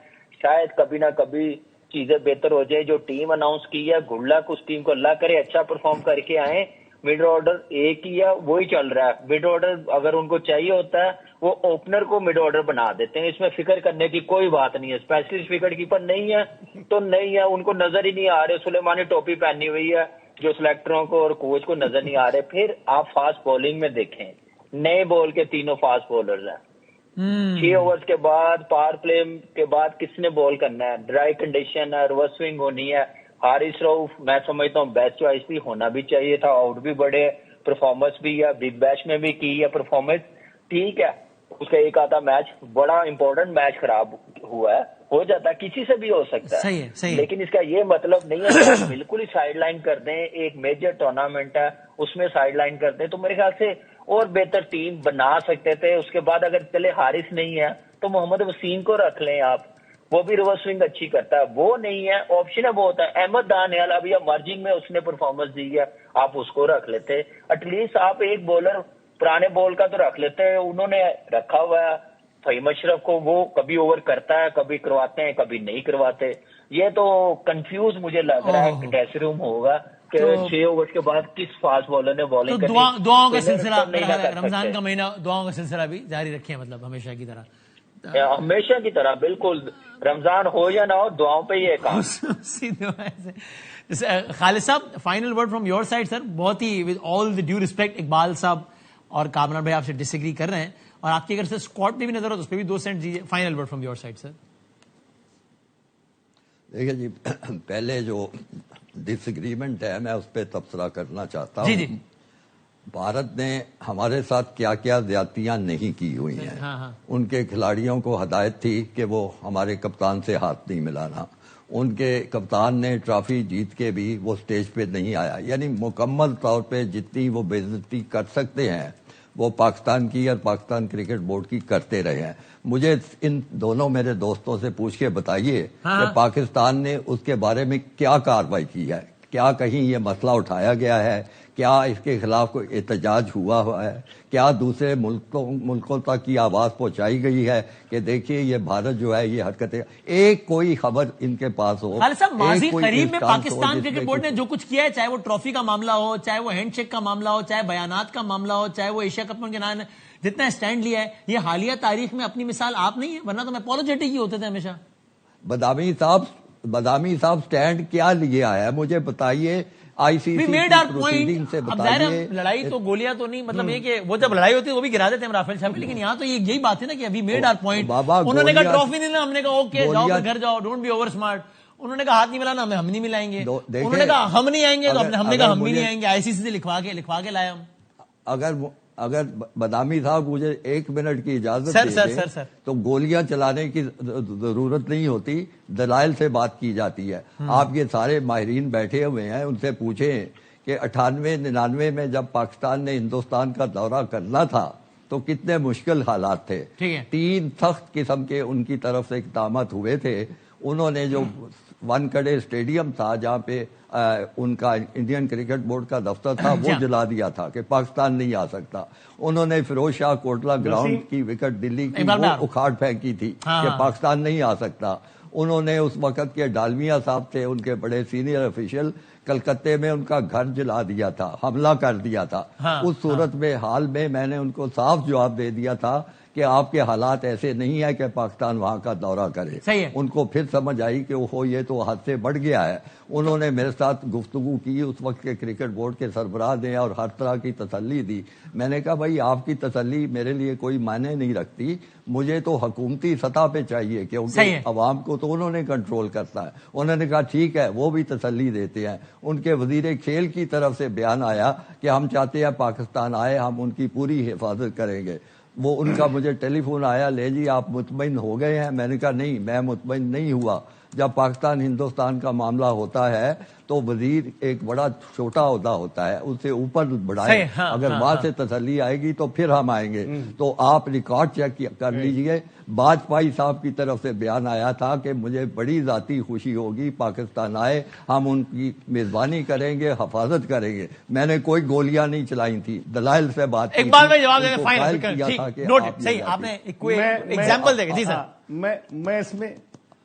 شاید کبھی نہ کبھی چیزیں بہتر ہو جائیں. جو ٹیم اناؤنس کی ہے, گڈ لک اس ٹیم کو, اللہ کرے اچھا پرفارم کر کے آئیں. مڈ آرڈر ایک ہی ہے, وہی چل رہا ہے. مڈ آرڈر اگر ان کو چاہیے ہوتا ہے وہ اوپنر کو مڈ آرڈر بنا دیتے ہیں. اس میں فکر کرنے کی کوئی بات نہیں ہے. اسپیشلسٹ وکٹ کیپر نہیں ہے تو نہیں ہے, ان کو نظر ہی نہیں آ رہے. سلیمانی ٹوپی پہنی ہوئی ہے جو سلیکٹروں کو اور کوچ کو نظر نہیں آ رہے. پھر آپ فاسٹ بولنگ میں دیکھیں, نئے بال کے تینوں فاسٹ بولرز ہیں. 6 اوورز کے بعد پاور پلے کے بعد کس نے بال کرنا ہے؟ ڈرائی کنڈیشن ہے, ریورس سوئنگ ہونی ہے. حارث رؤف میں سمجھتا ہوں بیسٹ چوائس بھی ہونا بھی چاہیے تھا, آؤٹ بھی بڑے, پرفارمنس بھی ہے, بگ بیش میں بھی کی ہے پرفارمنس. ٹھیک ہے, اس کا ایک آدھا میچ, بڑا امپورٹنٹ میچ خراب ہوا ہے, ہو جاتا ہے, کسی سے بھی ہو سکتا ہے. صحیح. لیکن اس کا یہ مطلب نہیں ہے کہ بالکل ہی سائڈ لائن کر دیں. ایک میجر ٹورنامنٹ ہے, اس میں سائڈ لائن کر دیں. تو میرے خیال سے اور بہتر ٹیم بنا سکتے تھے. اس کے بعد اگر چلے حارث نہیں ہے تو محمد وسیم کو رکھ لیں آپ, وہ بھی ریورس سوئنگ اچھی کرتا ہے. وہ نہیں ہے, آپشن ہے بہت ہے. احمد دانیال ابھی مرجنگ میں اس نے پرفارمنس دی ہے, آپ اس کو رکھ لیتے. ایٹ لیسٹ آپ ایک بولر پرانے بال کا تو رکھ لیتے ہیں. انہوں نے رکھا ہوا ہے فہیم اشرف کو, وہ کبھی اوور کرتا ہے, کبھی کرواتے ہیں, کبھی نہیں کرواتے. یہ تو کنفیوز مجھے لگ رہا ہے ڈریسنگ روم ہوگا کہ 6 اوور کے بعد کس فاسٹ بالر نے بالنگ کرنی. دعاؤں کا سلسلہ, رمضان کا مہینہ, دعاؤں کا سلسلہ بھی جاری رکھیں, مطلب ہمیشہ کی طرح. ہمیشہ کی طرح بالکل, رمضان ہو یا نہ ہو, دعاؤں پہ یہ کام. Khalid sahab, final word from your side sir. بہت ہی with all the due respect, Iqbal sahab اور کامران بھائی آپ سے ڈس ایگری کر رہے ہیں, اور آپ کی اگر سے اسکواڈ پہ بھی نظر ہو تو اس پہ بھی 2 سینٹ دیجیے. Final word from your side sir. دیکھیں جی, پہلے جو ڈس ایگریمنٹ ہے میں اس پہ تبصرہ کرنا چاہتا ہوں. جی. بھارت نے ہمارے ساتھ کیا کیا زیادتیاں نہیں کی ہوئی ہیں. ان کے کھلاڑیوں کو ہدایت تھی کہ وہ ہمارے کپتان سے ہاتھ نہیں ملانا. ان کے کپتان نے ٹرافی جیت کے بھی وہ سٹیج پہ نہیں آیا. یعنی مکمل طور پہ جتنی وہ بے عزتی کر سکتے ہیں وہ پاکستان کی اور پاکستان کرکٹ بورڈ کی کرتے رہے ہیں. مجھے ان دونوں میرے دوستوں سے پوچھ کے بتائیے کہ پاکستان نے اس کے بارے میں کیا کارروائی کی ہے. کیا کہیں یہ مسئلہ اٹھایا گیا ہے؟ کیا اس کے خلاف کوئی احتجاج ہوا ہے؟ کیا دوسرے ملکوں تک یہ آواز پہنچائی گئی ہے کہ دیکھیے یہ بھارت جو ہے یہ حرکتیں؟ ایک کوئی خبر ان کے پاس ہو. خالد صاحب, ماضی قریب میں پاکستان کرکٹ بورڈ نے جو کچھ کیا ہے, چاہے وہ ٹرافی کا معاملہ ہو, چاہے وہ ہینڈ شیک کا معاملہ ہو, چاہے بیانات کا معاملہ ہو, چاہے وہ ایشیا کپ کے نام جتنا اسٹینڈ لیا ہے, یہ حالیہ تاریخ میں اپنی مثال آپ نہیں ہے, ورنہ تو میں اپولوجیٹک ہی ہوتے تھے ہمیشہ. بدامی صاحب سٹینڈ کیا لیا ہے مجھے بتائیے. آئی سی سی لڑائی تو گولیاں تو نہیں, مطلب یہ کہ وہ جب لڑائی ہوتی ہے وہ بھی گرا دیتے ہیں رافیل صاحب, لیکن یہاں تو یہی بات ہے نا کہ ابھی میڈ آر پوائنٹ. انہوں نے کہا ٹرافی نہیں نا, ہم نے کہا اوکے جاؤ گھر جاؤ, ڈونٹ بی اوور اسمارٹ. انہوں نے کہا ہاتھ نہیں ملانا، ہم نہیں ملائیں گے. انہوں نے کہا ہم نہیں آئیں گے، تو ہم نے کہا ہم بھی نہیں آئیں گے. ICC سے لکھوا کے لائے ہم. اگر بادامی صاحب مجھے 1 منٹ کی اجازت سر تو گولیاں چلانے کی ضرورت نہیں ہوتی، دلائل سے بات کی جاتی ہے. آپ یہ سارے ماہرین بیٹھے ہوئے ہیں، ان سے پوچھیں کہ 98-99 میں جب پاکستان نے ہندوستان کا دورہ کرنا تھا تو کتنے مشکل حالات تھے. 3 سخت قسم کے ان کی طرف سے اقدامات ہوئے تھے. انہوں نے جو وانکڑے اسٹیڈیم تھا جہاں پہ ان کا انڈین کرکٹ بورڈ کا دفتر تھا، وہ جلا دیا تھا کہ پاکستان نہیں آ سکتا. انہوں نے فیروز شاہ کوٹلہ گراؤنڈ کی وکٹ دلی کی وہ اکھاڑ پھینکی تھی کہ پاکستان نہیں آ سکتا. انہوں نے اس وقت کے ڈالمیا صاحب تھے ان کے بڑے سینئر افیشل، کلکتے میں ان کا گھر جلا دیا تھا، حملہ کر دیا تھا. اس صورت میں حال میں نے ان کو صاف جواب دے دیا تھا کہ آپ کے حالات ایسے نہیں ہے کہ پاکستان وہاں کا دورہ کرے. ان کو پھر سمجھ آئی کہ اوہو یہ تو حد سے بڑھ گیا ہے. انہوں نے میرے ساتھ گفتگو کی، اس وقت کے کرکٹ بورڈ کے سربراہ نے، اور ہر طرح کی تسلی دی. میں نے کہا بھائی آپ کی تسلی میرے لیے کوئی معنی نہیں رکھتی، مجھے تو حکومتی سطح پہ چاہیے کیونکہ عوام کو تو انہوں نے کنٹرول کرتا ہے. انہوں نے کہا ٹھیک ہے، وہ بھی تسلی دیتے ہیں. ان کے وزیر کھیل کی طرف سے بیان آیا کہ ہم چاہتے ہیں پاکستان آئے، ہم ان کی پوری حفاظت کریں گے. وہ ان کا مجھے ٹیلی فون آیا، لے جی آپ مطمئن ہو گئے ہیں؟ میں نے کہا نہیں، میں مطمئن نہیں ہوا. جب پاکستان ہندوستان کا معاملہ ہوتا ہے تو وزیر ایک بڑا چھوٹا عہدہ ہوتا ہے، اس سے اوپر بڑھائے. اگر وہاں سے تسلی آئے گی تو پھر ہم آئیں گے. تو آپ ریکارڈ چیک کر لیجئے، واجپئی صاحب کی طرف سے بیان آیا تھا کہ مجھے بڑی ذاتی خوشی ہوگی پاکستان آئے، ہم ان کی میزبانی کریں گے، حفاظت کریں گے. میں نے کوئی گولیاں نہیں چلائی تھی، دلائل سے بات کی. اقبال بھائی جواب دیں گے، فائنل آپ نے کوئی ایگزامپل دے گا. جی سر، میں اس میں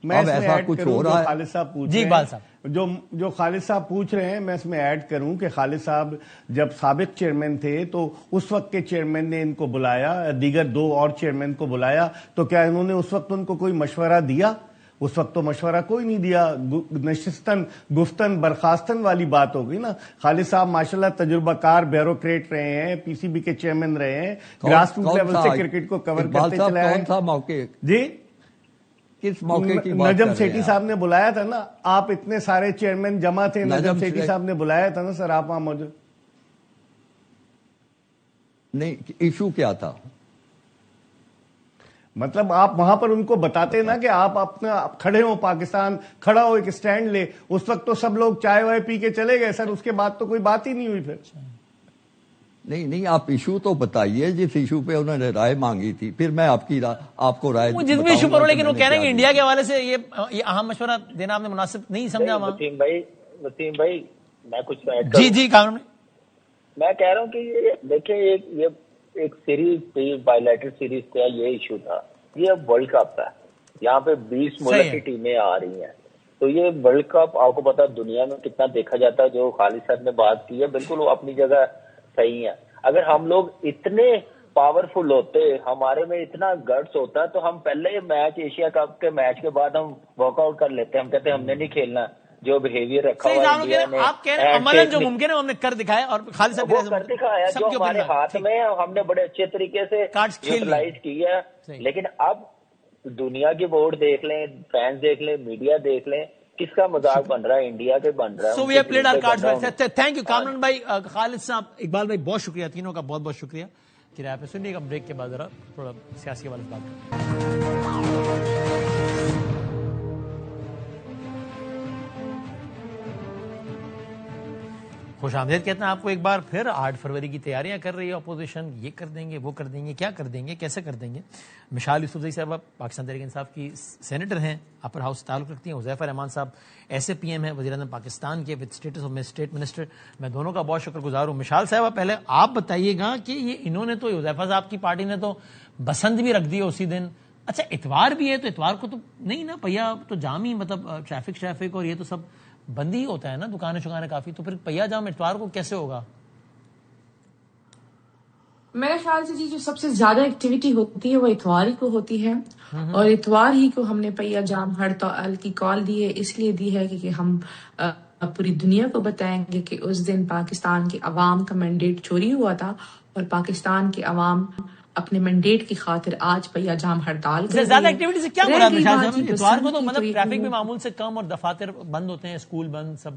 ایسا کچھ ہو رہا ہے. خالد صاحب پوچھ رہے ہیں، جو خالد صاحب پوچھ رہے ہیں، میں اس میں ایڈ کروں کہ خالد صاحب جب سابق چیئرمین تھے تو اس وقت کے چیئرمین نے ان کو بلایا، دیگر 2 اور چیئرمین کو بلایا، تو کیا انہوں نے اس وقت ان کو کوئی مشورہ دیا؟ اس وقت تو مشورہ کوئی نہیں دیا. نشستن گفتن برخاستن والی بات ہو گئی نا. خالد صاحب ماشاءاللہ تجربہ کار بیوروکریٹ رہے ہیں، PCB کے چیئرمین رہے ہیں، گراس روٹ لیول سے کرکٹ کو کور کرتے چلے آئے. کون سا موقع؟ جی کس موقع کی بات؟ نجم سیٹھی صاحب نے بلایا تھا نا، آپ اتنے سارے چیئرمین جمع تھے، نجم سیٹھی صاحب نے بلایا تھا نا سر، آپ وہاں موجود نہیں. ایشو کیا تھا؟ مطلب آپ وہاں پر ان کو بتاتے نا کہ آپ اپنا کھڑے ہو، پاکستان کھڑا ہو، ایک سٹینڈ لے. اس وقت تو سب لوگ چائے وائے پی کے چلے گئے سر، اس کے بعد تو کوئی بات ہی نہیں ہوئی. پھر نہیں، آپ ایشو تو بتائیے جس ایشو پہ انہوں نے رائے مانگی تھی، پھر میں آپ کو رائے جس بھی ایشو پر. لیکن وہ کہہ رہے ہیں کہ انڈیا کے حوالے سے یہ اہم مشورہ دینا آپ نے مناسب نہیں سمجھا. وسیم بھائی میں کچھ ایڈ کروں؟ جی کامران، میں کہہ رہا ہوں کہ دیکھیں یہ ایک سیریز تھی، بائیلیٹرل سیریز کا یہ ایشو تھا. یہ ورلڈ کپ ہے، یہاں پہ 20 ملک کی ٹیمیں آ رہی ہیں. تو یہ ورلڈ کپ آپ کو پتا دنیا میں کتنا دیکھا جاتا ہے. جو خالد صاحب نے بات کی ہے بالکل وہ اپنی جگہ صحیح ہے. اگر ہم لوگ اتنے پاورفل ہوتے، ہمارے میں اتنا گٹس ہوتا تو ہم پہلے میچ، ایشیا کپ کے میچ کے بعد ہم واک آؤٹ کر لیتے. ہم کہتے ہم نے نہیں کھیلنا. جو بہیویئر رکھا ہوا ہے انڈیا نے، آپ کہہ رہے ہیں عملاً جو ممکن ہے ہم نے کر دکھایا، اور خالد صاحب وہ کر دکھایا جو ہمارے ہاتھ میں ہم نے بڑے اچھے طریقے سے یوٹیلائز کیا. لیکن اب دنیا کی بورڈ دیکھ لیں، فینس دیکھ لیں، میڈیا دیکھ لیں، کس کا مذاق بن رہا ہے؟ انڈیا کے بن رہا ہے. So we have played our cards. Thank you Kamran بھائی، خالد صاحب، اقبال بھائی، بہت شکریہ، تینوں کا بہت بہت شکریہ کہ رائے پہ. سنیے گا بریک کے بعد ذرا تھوڑا سیاسی حوالے سے بات کریں. خوش آمدید کہتے ہیں آپ کو ایک بار پھر. 8 فروری کی تیاریاں کر رہی ہے اپوزیشن، یہ کر دیں گے، وہ کر دیں گے، کیا کر دیں گے، کیسے کر دیں گے. مشال یوسفزئی صاحبہ پاکستان تحریک انصاف کی سینیٹر ہیں، اپر ہاؤس سے تعلق رکھتی ہیں. حذیفہ رحمان صاحب ایسے PM ہیں، وزیر اعظم پاکستان کے، with status of state minister. میں دونوں کا بہت شکر گزار ہوں. مشال صاحبہ پہلے آپ بتائیے گا کہ یہ انہوں نے تو، حذیفہ صاحب کی پارٹی نے تو بسنت بھی رکھ دی اسی دن. اچھا اتوار بھی ہے تو اتوار کو تو نہیں نا، پہیا تو جام ہی، مطلب ٹریفک اور یہ تو سب بندی ہی ہوتا ہے نا، دکانیں شکانیں کافی. تو پھر پہیا جام اتوار کو کیسے ہوگا؟ میرے خیال سے جی جو سب سے زیادہ ایکٹیویٹی ہوتی ہے وہ اتوار ہی کو ہوتی ہے، اور اتوار ہی کو ہم نے پہیا جام ہڑتال کی کال دی ہے. اس لیے دی ہے کہ ہم پوری دنیا کو بتائیں گے کہ اس دن پاکستان کے عوام کا مینڈیٹ چوری ہوا تھا، اور پاکستان کے عوام اپنے مینڈیٹ کی خاطر آج پہیا جام ہڑتال کر زیادہ ایکٹیویٹی سے کیا مراد ہے؟ اتوار کو تو مطلب ٹریفک بھی معمول سے کم اور دفاتر بند ہوتے ہیں، اسکول بند، سب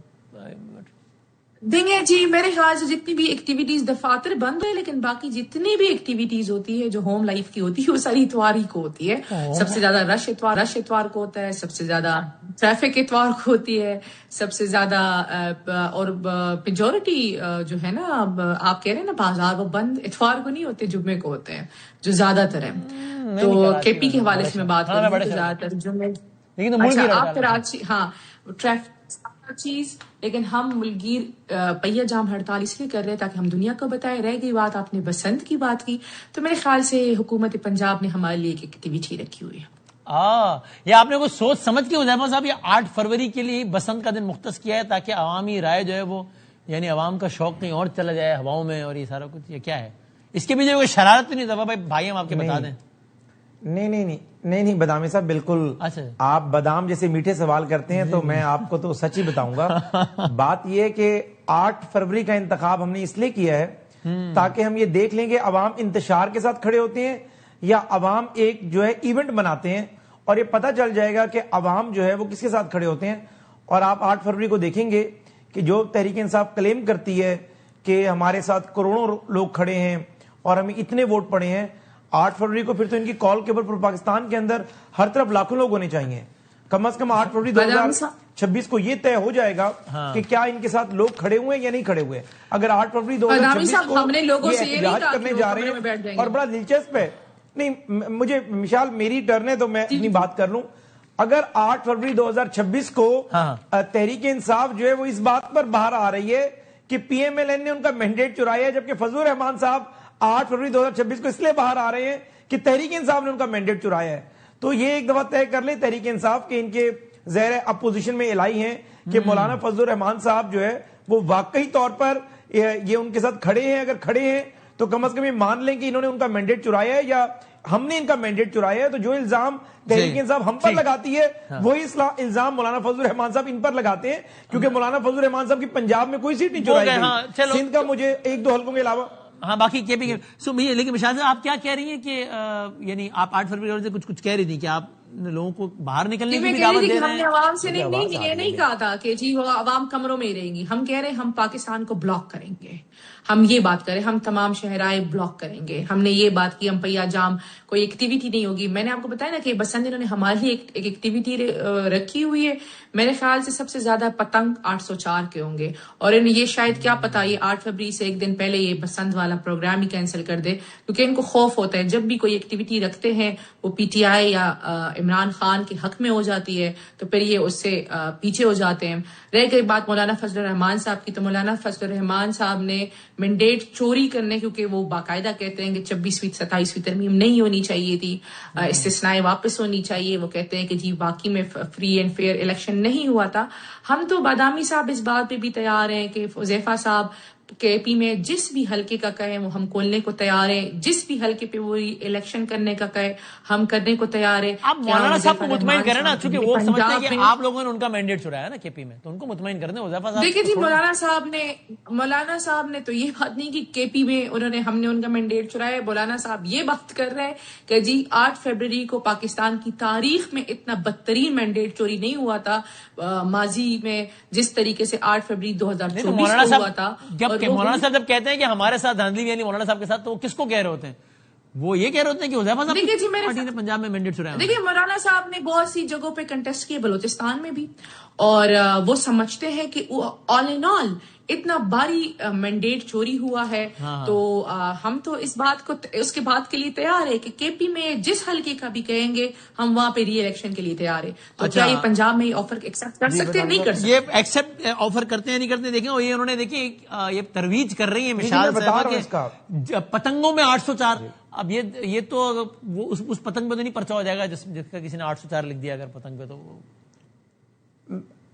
دیکھیں جی میرے خیال سے جتنی بھی ایکٹیویٹیز دفاتر بند ہے، لیکن باقی جتنی بھی ایکٹیویٹیز ہوتی ہے جو ہوم لائف کی ہوتی ہے وہ ساری اتوار ہی کو ہوتی ہے. سب سے زیادہ رش اتوار کو ہوتا ہے، سب سے زیادہ ٹریفک اتوار کو ہوتی ہے، سب سے زیادہ اور میجورٹی جو ہے نا آپ کہہ رہے ہیں نا بازار وہ بند اتوار کو نہیں ہوتے، جمعے کو ہوتے ہیں جو زیادہ تر ہیں. تو کے پی کے حوالے سے میں بات کروں تو زیادہ تر جمعے. اچھا آپ کراچی، ہاں ٹریفک چیز، لیکن ہم ملکگیر پہیا جام ہڑتال اس لیے کر رہے ہیں تاکہ ہم دنیا کو بتائیں. رہ گئی بات آپ نے بسنت کی بات کی، تو میرے خیال سے حکومت پنجاب نے ہمارے لیے ایک ایکٹیویٹی رکھی ہوئی ہے. یہ آپ نے کوئی سوچ سمجھ کے حذیفہ صاحب یہ 8 فروری کے لیے بسنت کا دن مختص کیا ہے تاکہ عوامی رائے جو ہے وہ یعنی عوام کا شوق کہیں اور چلا جائے ہواؤں میں، اور یہ سارا کچھ یہ کیا ہے؟ اس کے پیچھے کوئی شرارت تو نہیں حذیفہ بھائی ہم آپ کے بتا دیں. نہیں بادامی صاحب بالکل. آپ بادام جیسے میٹھے سوال کرتے ہیں تو میں آپ کو تو سچ ہی بتاؤں گا. بات یہ کہ 8 فروری کا انتخاب ہم نے اس لیے کیا ہے تاکہ ہم یہ دیکھ لیں کہ عوام انتشار کے ساتھ کھڑے ہوتے ہیں یا عوام ایک جو ہے ایونٹ بناتے ہیں، اور یہ پتہ چل جائے گا کہ عوام جو ہے وہ کس کے ساتھ کھڑے ہوتے ہیں. اور آپ 8 فروری کو دیکھیں گے کہ جو تحریک انصاف کلیم کرتی ہے کہ ہمارے ساتھ کروڑوں لوگ کھڑے ہیں اور ہمیں اتنے ووٹ پڑے ہیں، 8 فروری کو پھر تو ان کی کال کے اوپر پاکستان کے اندر ہر طرف لاکھوں لوگ ہونے چاہیے. کم از کم 8 فروری 2026 کو یہ طے ہو جائے گا کہ کیا ان کے ساتھ لوگ کھڑے ہوئے ہیں یا نہیں کھڑے ہوئے. اگر 8 فروری 2026 کو یہ احتجاج کرنے جا رہے ہیں، اور بڑا دلچسپ ہے، نہیں مجھے مشال میری ٹرن ہے تو میں اپنی بات کر لوں. اگر 8 فروری 2026 کو تحریک انصاف جو ہے وہ اس بات پر باہر آ رہی ہے کہ پی ایم ایل این نے ان کا مینڈیٹ چرایا ہے، جبکہ فضل الرحمان صاحب 8 فروری 2026 کو اس لیے باہر آ رہے ہیں کہ تحریک انصاف نے ان کا مینڈیٹ چرایا ہے، تو یہ ایک دفعہ طے کر لیں تحریک انصاف کے ان کے زیر اپوزیشن میں الہی ہیں کہ مولانا فضل الرحمان صاحب جو ہے وہ واقعی طور پر یہ ان کے ساتھ کھڑے ہیں. اگر کھڑے ہیں تو کم از کم یہ مان لیں کہ انہوں نے ان کا مینڈیٹ چرایا ہے یا ہم نے ان کا مینڈیٹ چرایا ہے. تو جو الزام تحریک انصاف ہم پر لگاتی ہے وہی الزام مولانا فضل الرحمان صاحب ان پر لگاتے ہیں، کیونکہ مولانا فضل الرحمان صاحب کی پنجاب میں کوئی سیٹ نہیں چرائی گئی. سندھ کا مجھے 1-2 حلقوں کے علاوہ باقی کے بھی. لیکن مشاہد آپ کیا کہہ رہی ہیں کہ یعنی آپ 8 فروری سے کچھ کہہ رہی تھی کہ آپ لوگوں کو باہر نکلنے کی دعوت دے رہے ہیں؟ ہم نے عوام سے نہیں کہا تھا کہ جی وہ عوام کمروں میں ہی رہیں گی. ہم کہہ رہے ہیں ہم پاکستان کو بلاک کریں گے. ہم یہ بات کریں ہم تمام شہرائے بلاک کریں گے. ہم نے یہ بات کی ہم پہیا جام کوئی ایکٹیویٹی نہیں ہوگی. میں نے آپ کو بتایا نا کہ بسنت انہوں نے ہمارے لیے ایک ایکٹیویٹی رکھی ہوئی ہے. میرے خیال سے سب سے زیادہ پتنگ 804 کے ہوں گے، اور انہیں یہ شاید کیا پتا یہ 8 فروری سے ایک دن پہلے یہ بسنت والا پروگرام ہی کینسل کر دے، کیونکہ ان کو خوف ہوتا ہے جب بھی کوئی ایکٹیویٹی رکھتے ہیں وہ پی ٹی آئی یا عمران خان کے حق میں ہو جاتی ہے تو پھر یہ اس سے پیچھے ہو جاتے ہیں. رہ گئی بات مولانا فضل الرحمان صاحب کی، تو مولانا فضل الرحمان صاحب نے مینڈیٹ چوری کرنے، کیونکہ وہ باقاعدہ کہتے ہیں کہ 26ویں 27ویں ترمیم نہیں ہونی چاہیے تھی، استثنائیں واپس ہونی چاہیے. وہ کہتے ہیں کہ جی باقی میں فری اینڈ فیئر الیکشن نہیں ہوا تھا. ہم تو بادامی صاحب اس بات پہ بھی تیار ہیں کہ حذیفہ صاحب کے پی میں جس بھی حلقے کا کہے وہ ہم کھولنے کو تیار ہیں. جس بھی حلقے پہ وہ الیکشن کرنے کا کہے ہم کرنے کو تیار ہیں. آپ مولانا صاحب کو مطمئن کریں نا، چونکہ وہ سمجھتے ہیں کہ آپ لوگوں نے ان کا مینڈیٹ چرایا نا کے پی میں، تو ان کو مطمئن کر دیں. حذیفہ صاحب دیکھیں جی مولانا صاحب نے تو یہ بات نہیں کہ کے پی میں ہم نے ان کا مینڈیٹ چرایا. مولانا صاحب یہ بات کر رہے ہیں کہ جی 8 فروری کو پاکستان کی تاریخ میں اتنا بدترین مینڈیٹ چوری نہیں ہوا تھا ماضی میں جس طریقے سے 8 فروری 2024 کو ہوا تھا. مولانا صاحب جب کہتے ہیں کہ ہمارے ساتھ دھاندلی یعنی مولانا صاحب کے ساتھ، تو وہ کس کو کہہ رہے ہوتے ہیں؟ وہ یہ کہہ رہے ہوتے ہیں کہ حذیفہ صاحب پارٹی نے پنجاب میں مینڈیٹ چرایا. دیکھیے مولانا صاحب نے بہت سی جگہوں پہ کنٹیسٹ کیے، بلوچستان میں بھی، اور وہ سمجھتے ہیں کہ آل ان آل اتنا باری مینڈیٹ چوری ہوا ہے. تو ہم تو اس بات کو اس کے بعد کے لیے تیار ہے کہ کے پی میں جس حلقے کا بھی کہیں گے ہم وہاں پہ ری الیکشن کے لیے تیار ہے. تو کیا یہ پنجاب میں یہ آفر ایکسپٹ کر سکتے ہیں؟ نہیں کر سکتے. یہ ایکسپٹ آفر کرتے ہیں نہیں کرتے؟ دیکھیں یہ انہوں نے دیکھیں یہ ترویج کر رہی ہے مشال صاحبہ کہ پتنگوں میں 804. اب یہ تو اس پتنگ پہ تو نہیں پرچہ ہو جائے گا جس کا کسی نے 804 لکھ دیا اگر پتنگ پہ. تو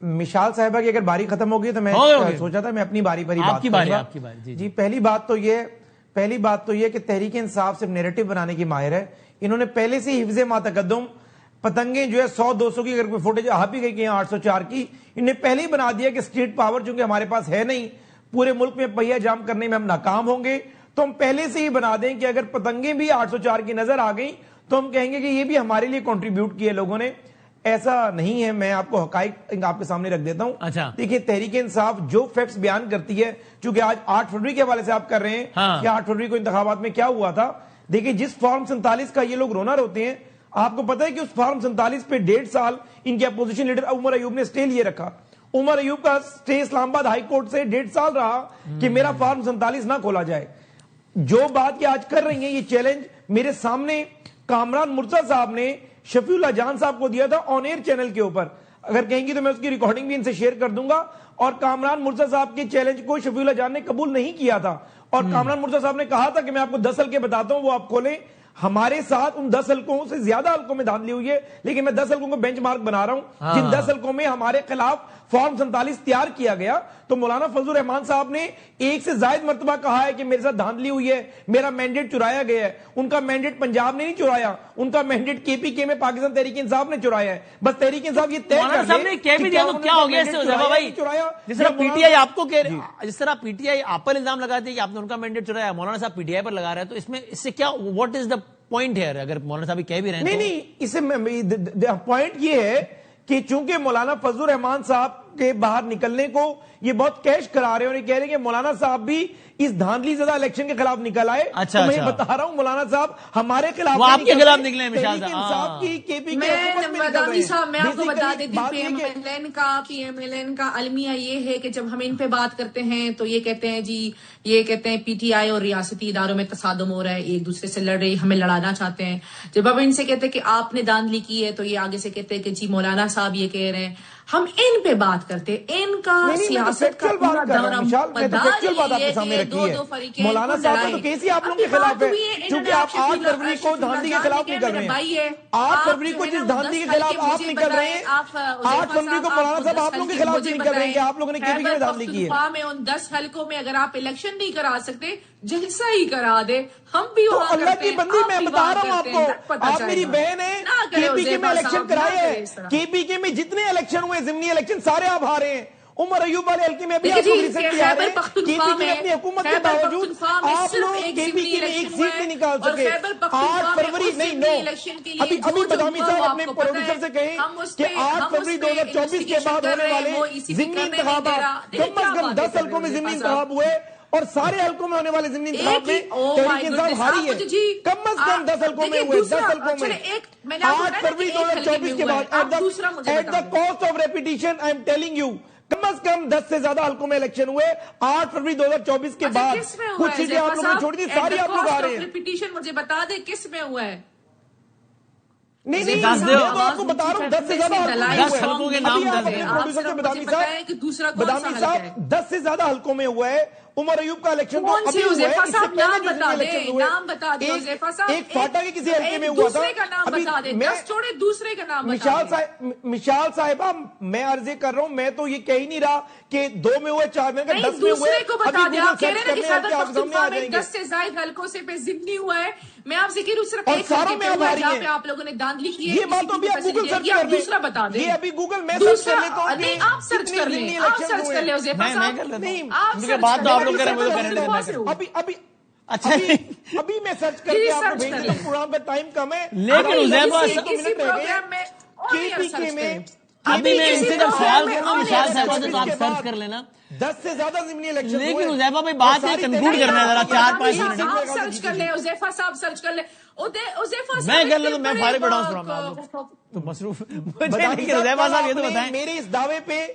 مشال صاحبہ کی اگر باری ختم ہوگی تو میں سوچا تھا میں اپنی باری پر ہی بات کروں گا. جی پہلی بات تو یہ کہ تحریک انصاف صرف نیریٹو بنانے کی ماہر ہے. انہوں نے پہلے سے حفظ ما تقدم پتنگیں جو ہے 100-200 کی اگر کوئی فوٹیج آ بھی گئی کہ 804 کی، انہیں پہلے ہی بنا دیا کہ اسٹیٹ پاور چونکہ ہمارے پاس ہے نہیں، پورے ملک میں پہیا جام کرنے میں ہم ناکام ہوں گے، تو ہم پہلے سے ہی بنا دیں کہ اگر پتنگیں بھی 804 کی نظر آ گئی تو ہم کہیں گے کہ یہ بھی ہمارے لیے کنٹریبیوٹ کیے لوگوں نے. ایسا نہیں ہے. میں آپ کو حقائق آپ کے سامنے رکھ دیتا ہوں. اچھا دیکھیے تحریک انصاف جو فیکٹس بیان کرتی ہے, چونکہ آج 8 فروری کے حوالے سے آپ کر رہے ہیں کہ 8 فروری کو انتخابات میں کیا ہوا تھا. دیکھیے جس فارم 47 کا یہ لوگ رونا روتے ہیں, آپ کو پتا ہے کہ اس فارم 47 پہ 1.5 سال ان کے اپوزیشن لیڈر عمر ایوب نے سٹے لیے رکھا. عمر ایوب کا سٹے اسلام آباد ہائی کورٹ سے 1.5 سال رہا کہ میرا فارم 47 نہ کھولا جائے. جو بات یہ آج کر رہی ہیں, یہ چیلنج میرے سامنے کامران مرزا صاحب نے شفیع اللہ جان صاحب کو دیا تھا آن ایئر چینل کے اوپر. اگر کہیں گی تو میں اس کی ریکارڈنگ بھی ان سے شیئر کر دوں گا. اور کامران مرزا صاحب کے چیلنج کو شفیع اللہ جان نے قبول نہیں کیا تھا, اور کامران مرزا صاحب نے کہا تھا کہ میں آپ کو 10 حلقے بتاتا ہوں, وہ آپ کھولیں. ہمارے ساتھ ان 10 حلقوں سے زیادہ حلقوں میں دھاندلی ہوئی ہے, لیکن میں 10 حلقوں کو بینچ مارک بنا رہا ہوں جن 10 حلقوں میں ہمارے خلاف فارم 47 تیار کیا گیا. تو مولانا فضل الرحمان صاحب نے ایک سے زائد مرتبہ کہا ہے کہ میرے ساتھ دھاندلی ہوئی ہے, میرا مینڈیٹ چرایا گیا ہے. ان کا مینڈیٹ پنجاب نے نہیں چرایا, ان کا مینڈیٹ کے پی کے میں پاکستان تحریک انصاف نے چرایا ہے. بس تحریک انصاف یہ طے کر لے کہ کیا ہو گیا. جس طرح پی ٹی آئی آپ کو جس طرح پی ٹی آئی آپ پر الزام لگاتے ہیں کہ آپ نے ان کا مینڈیٹ چرایا, مولانا صاحب پی ٹی آئی پر لگا رہے ہیں, تو اس میں اس سے کیا واٹ از دا پوائنٹ ہے؟ اگر مولانا صاحب کہہ بھی رہے ہیں نہیں, اس سے پوائنٹ یہ ہے کہ چونکہ مولانا فضل الرحمان صاحب کے باہر نکلنے کو یہ بہت کیش کرا رہے ہیں, اور یہ کہہ رہے ہیں کہ مولانا صاحب بھی اس دھاندلی زدہ الیکشن کے خلاف نکل آئے. اچھا, میں بتا رہا ہوں مولانا صاحب ہمارے خلاف, وہ آپ کے خلاف نکلے ہیں. مدانی صاحب میں آپ کو بتا دیتی ہوں, پی ایم ایل این کا المیہ یہ ہے کہ جب ہم ان پہ بات کرتے ہیں تو یہ کہتے ہیں جی, یہ کہتے ہیں پی ٹی آئی اور ریاستی اداروں میں تصادم ہو رہا ہے, ایک دوسرے سے لڑ رہی, ہمیں لڑانا چاہتے ہیں. جب اب ان سے کہتے ہیں کہ آپ نے دھاندلی کی ہے تو یہ آگے سے کہتے ہیں کہ جی مولانا صاحب یہ کہہ رہے ہیں. ہم ان پہ بات کرتے, ان کا سیاست کا پورا دورہ مولانا صاحب تو کیسی آپ لوگوں کے خلاف ہے, چونکہ آپ 8 فروری کو دھاندلی کے خلاف نکل رہے ہیں. 8 فروری کو جس دھاندلی کے خلاف آپ نکل رہے ہیں, 8 فروری کو مولانا صاحب آپ لوگوں کے خلاف بھی نکل رہے ہیں کہ آپ لوگوں نے کے پی کے میں دھاندلی کی ہے. میں ان 10 حلقوں میں اگر آپ الیکشن نہیں کرا سکتے, جلسہ ہی کرا دے, ہم بھی تو اللہ کی بندی میں بتا رہا ہوں آپ کو, آپ میری بہن ہے, کے پی کے میں الیکشن کرائے ہے, کے پی کے میں جتنے الیکشن ہوئے ضمنی الیکشن سارے آپ ہارے ہیں. عمر ایوب والے حلقے میں ابھی آپ لوگ ریسنٹلی آ رہے ہیں, کے پی کے میں اپنی حکومت کے باوجود آپ لوگ کے پی کے میں ایک سیٹ نہیں نکال سکے. 8 فروری نہیں, نو ابھی بدامی صاحب اپنے پروڈیوسر سے کہیں کہ 8 فروری 2024 کے بعد ہونے والے ضمنی انتخابات کم از کم 10 حلقوں میں ضمنی انتخاب ہوئے, اور سارے حلقوں میں ہونے والے ضمنی انتخاب میں تحریک انصاف ہاری ہے. کم از کم 10 حلقوں میں ہوئے, 10 حلقوں میں 8 فروری 2024 کے بعد at the cost of repetition I am telling you, کم از کم 10 سے زیادہ حلقوں میں الیکشن ہوئے 8 فروری 2024 کے بعد. کچھ چیزیں آپ لوگوں نے چھوڑ دی, ساری آپ لوگ آ رہے ہیں. ریپیٹیشن مجھے بتا دے کس میں ہوا ہے. نہیں میں تو آپ کو بتا رہا ہوں 10 سے زیادہ حلقوں کے نام بدامی صاحب 10 سے زیادہ حلقوں میں ہوا ہے. عمر ایوب کا الیکشن تو ابھی ہوا ہے, اس سے پہلے جو الیکشن ہوئے ایک فاٹا کے کسی حلقے میں ہوا تھا. مشال صاحبہ میں عرض کر رہا ہوں, میں تو یہ کہہ ہی نہیں رہا کہ 2 میں ہوئے, 4 میں, 10 میں ہوئے. ابھی 10 سے زائد حلقوں سے پہ ضمنی ہوا ہے. میں آپ سے کہہ رہا ہوں صرف ایک ساروں میں جہاں پہ آپ لوگوں نے دھاندلی کی ہے, یہ بات تو ابھی آپ گوگل سرچ کر لیں, دوسرا بتا دیں. یہ ابھی گوگل میں سرچ کر لیتا ہوں. نہیں آپ سرچ کر لیں, آپ سرچ کر لیں حذیفہ صاحب, نہیں بات تو آپ لوگ کریں, ابھی میں سرچ کر کے آپ کو بھیج دوں. پروگرام کا ٹائم کم ہے, لیکن کسی پروگرام میں کے پی کے میں ابھی میں ان سے جب سوال کر رہا ہوں مشال صاحبہ سے, تو آپ سرچ کر لینا. 10 سے زیادہ ضمنی الیکشن, لیکن حذیفہ بھائی بات ہے کنکلوڈ کرنا ہے ذرا 4-5 منٹ. آپ سرچ کر لیں, حذیفہ صاحب سرچ کر لیں. میں کر لیتا ہوں, میں فارغ بیٹھا ہوں, تو مصروف. لیکن حذیفہ صاحب یہ تو بتائیں, میرے اس دعوے پہ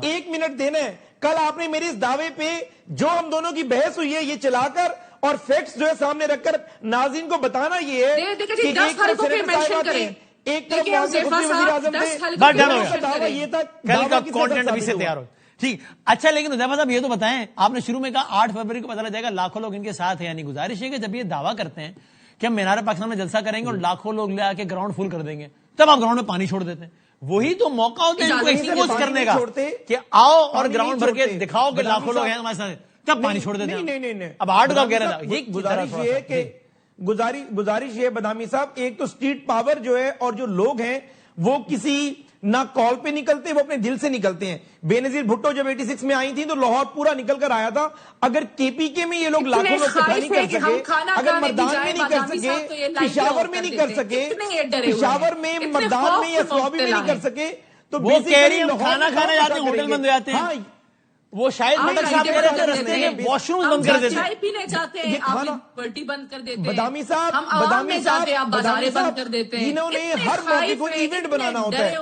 1 منٹ دینا ہے. کل آپ نے میرے اس دعوے پہ جو ہم دونوں کی بحث ہوئی ہے یہ چلا کر اور فیکٹس جو ہے سامنے رکھ کر ناظرین کو بتانا یہ ہے کہ ایک طرف سینیٹر صاحبہ تھے, ایک طرف وزیر اعظم تھے, یہ تھا کل کا کانٹینٹ ابھی سے تیار ہو. ٹھیک, اچھا, لیکن حذیفہ صاحب یہ تو بتائیں, آپ نے شروع میں کہا 8 فروری کو پتہ لگ جائے گا, لاکھوں لوگ ان کے ساتھ ہیں. یعنی گزارش ہے کہ جب یہ دعویٰ کرتے ہیں کہ ہم مینار پاکستان میں جلسہ کریں گے اور لاکھوں لوگ لے آ کے گراؤنڈ فل کر دیں گے, تب آپ گراؤنڈ میں پانی چھوڑ دیتے ہیں. وہی تو موقع ہوتا ہے ان کو ایکسپوز کرنے کا کہ آؤ اور گراؤنڈ بھر کے دکھاؤ کہ لاکھوں لوگ ہیں ہمارے ساتھ, تب پانی چھوڑ دیتے ہیں. نہیں, اب 8 کا کہہ رہا تھا, یہ گزارش یہ کہ گزارش یہ بدامی صاحب, ایک تو اسٹریٹ پاور جو ہے اور جو لوگ ہیں وہ کسی نہ کال پہ نکلتے، وہ اپنے دل سے نکلتے ہیں. بے نظیر بھٹو جب 86 میں آئی تھی تو لاہور پورا نکل کر آیا تھا. اگر کے پی کے میں یہ لوگ لاکھوں لوگ اکٹھا نہیں کر سکے، اگر مردان میں نہیں کر سکے، پشاور میں نہیں کر سکے، پشاور میں مردان میں یا سوابی میں نہیں کر سکے، تو وہ کہہ رہی ہیں کھانا کھانے جاتے ہیں ہوٹل بند ہو جاتے ہیں. وہ شاید ملک صاحب کہہ رہے تھے رستے میں واش روم بند کر دیتے ہیں، چائے پینے جاتے ہیں آپ یونیورسٹی بند کر دیتے ہیں، بدامی صاحب، ہم عوام میں جاتے ہیں آپ بازاریں بند کر دیتے ہیں. انہوں نے ہر موقع کو ایونٹ بنانا ہوتا ہے،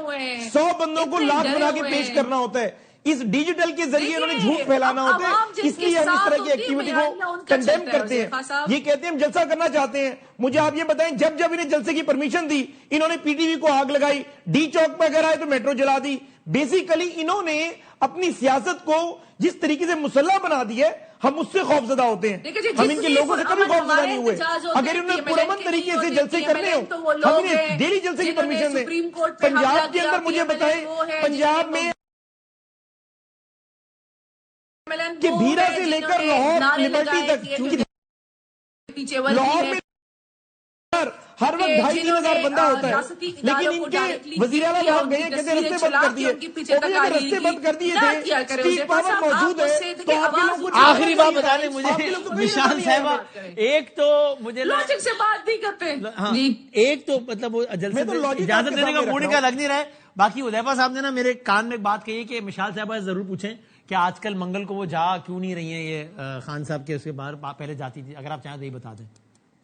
100 بندوں کو لاکھ بنا کے پیش کرنا ہوتا ہے. اس ڈیجیٹل کے ذریعے انہوں نے جھوٹ پھیلانا ہوتا ہے، اس لیے ہم اس طرح کی ایکٹیویٹی کو کنڈیم کرتے ہیں. یہ کہتے ہیں ہم جلسہ کرنا چاہتے ہیں. مجھے آپ یہ بتائیں جب جب انہیں جلسے کی پرمیشن دی انہوں نے پی ٹی وی کو آگ لگائی، ڈی چوک پہ اگر آئے تو میٹرو جلا دی. بیسیکلی انہوں نے اپنی سیاست کو جس طریقے سے مسلح بنا دی ہے، ہم اس سے خوفزدہ ہوتے ہیں. ہم ان کے لوگوں سے کبھی خوفزدہ نہیں ہوئے. اگر انہوں نے پرامن طریقے سے جلسے کرنے ہو ہم انہیں ڈیلی جلسے کی پرمیشن دیں. پنجاب کے اندر مجھے بتائیں، پنجاب میں کہ بھیرا سے لے کر لاہور لبرٹی تک، چونکہ لاہور میں ہر وقت 2,500-3,000 بندہ ہوتا ہے، لیکن ان کے وزیر اعلیٰ بھاگ گئے کہتے ہیں رستے بند کر دیے. اگر رستے بند کر دیے تھے، اسٹیٹ پاور موجود ہے تو آپ کے لوگوں کو آخری بات بتا دیں مجھے نشان صاحبہ. ایک تو مجھے لاجک سے بات نہیں کرتے، ایک تو مطلب وہ جلسے اجازت دینے کا موڈ کا لگ نہیں رہا ہے. باقی حذیفہ صاحب نے نا میرے کان میں ایک بات کہی کہ مشال صاحبہ ضرور پوچھیں کہ آج کل منگل کو وہ جا کیوں نہیں رہی ہیں یہ خان صاحب کے اس کے باہر پہلے جاتی تھی. اگر آپ چاہیں تو یہ بتا دیں.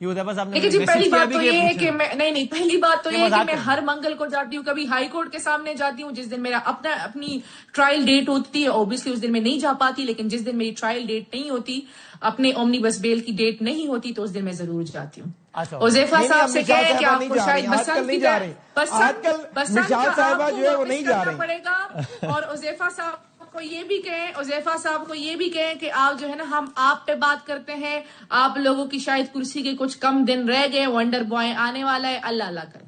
یہ حذیفہ صاحب نے جی پہلی بات تو یہ ہے کہ میں نہیں پہلی بات تو یہ ہے کہ میں ہر منگل کو جاتی ہوں، کبھی ہائی کورٹ کے سامنے جاتی ہوں جس دن میرا اپنی ٹرائل ڈیٹ ہوتی ہے. اوبیسلی اس دن میں نہیں جا پاتی، لیکن جس دن میری ٹرائل ڈیٹ نہیں ہوتی، اپنے اومنی بس بیل کی ڈیٹ نہیں ہوتی، تو اس دن میں ضرور جاتی ہوں. حذیفہ صاحب سے کہیں کہ آپ کو شاید پسند کرنا پڑے گا. اور حذیفہ صاحب کو یہ بھی کہیں کہ آپ جو ہے نا ہم آپ پہ بات کرتے ہیں، آپ لوگوں کی شاید کرسی کے کچھ کم دن رہ گئے، ونڈر بوائے آنے والا ہے، اللہ اللہ کرے.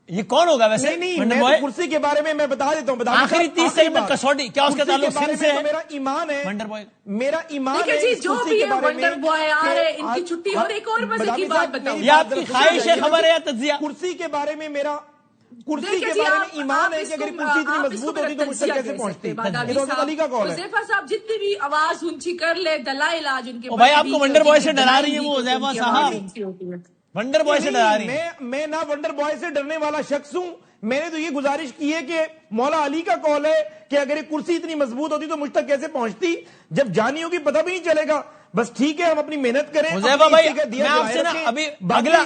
یہ کون ہوگا ویسے؟ نہیں میں کرسی کے بارے میں بتا دیتا ہوں. آخری 30 سیکنڈ میں کسوٹی کیا اس کا تعلق سن سے ہے؟ میرا ایمان ہے، ونڈر بوائے میرا ایمان ہے جو بھی ہے ونڈر بوائے آ رہے ان کی چھٹی ہو رہی. ایک اور مزے کی بات بتاؤ، یہ آپ کی خواہش ہے خبر ہے یا تجزیہ؟ کرسی کے بارے میں میرا ایمان ہے کہ اگر کرسی اتنی مضبوط ہوتی تو مجھ تک کیسے پہنچتی. علی کا کال ہے. حذیفہ صاحب جتنی بھی آواز اونچی کر لے، دلائل آج ان کے بھائی آپ کو ونڈر بوائے سے ڈرا رہی ہے وہ حذیفہ صاحب، ونڈر بوائے سے ڈرا رہی ہے. میں نہ ونڈر بوائے سے ڈرنے والا شخص ہوں. میں نے تو یہ گزارش کی ہے کہ مولا علی کا کال ہے کہ اگر یہ کرسی اتنی مضبوط ہوتی تو مجھ تک کیسے پہنچتی. جب جانی ہوگی پتہ بھی نہیں چلے گا. بس ٹھیک ہے ہم اپنی محنت کریں. حذیفہ بھائی میں آپ سے نا ابھی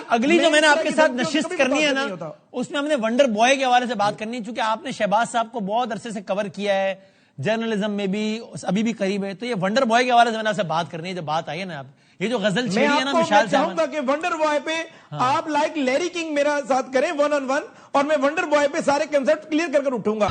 اگلی جو میں نے آپ کے ساتھ نشست کرنی ہے نا اس میں ہم نے ونڈر بوائے کے حوالے سے بات کرنی ہے، چونکہ آپ نے شہباز صاحب کو بہت عرصے سے کور کیا ہے جرنلزم میں بھی، ابھی بھی قریب ہے، تو یہ ونڈر بوائے کے حوالے سے میں نے آپ سے بات کرنی ہے. جب بات آئی ہے نا آپ یہ جو غزل چھیڑی ہے نا مشال صاحب، کہ ونڈر بوائے پہ آپ لائک لیری کنگ میرا ساتھ کریں 1 on 1 اور میں ونڈر بوائے پہ سارے کنسپٹ کلیئر کر اٹھوں گا.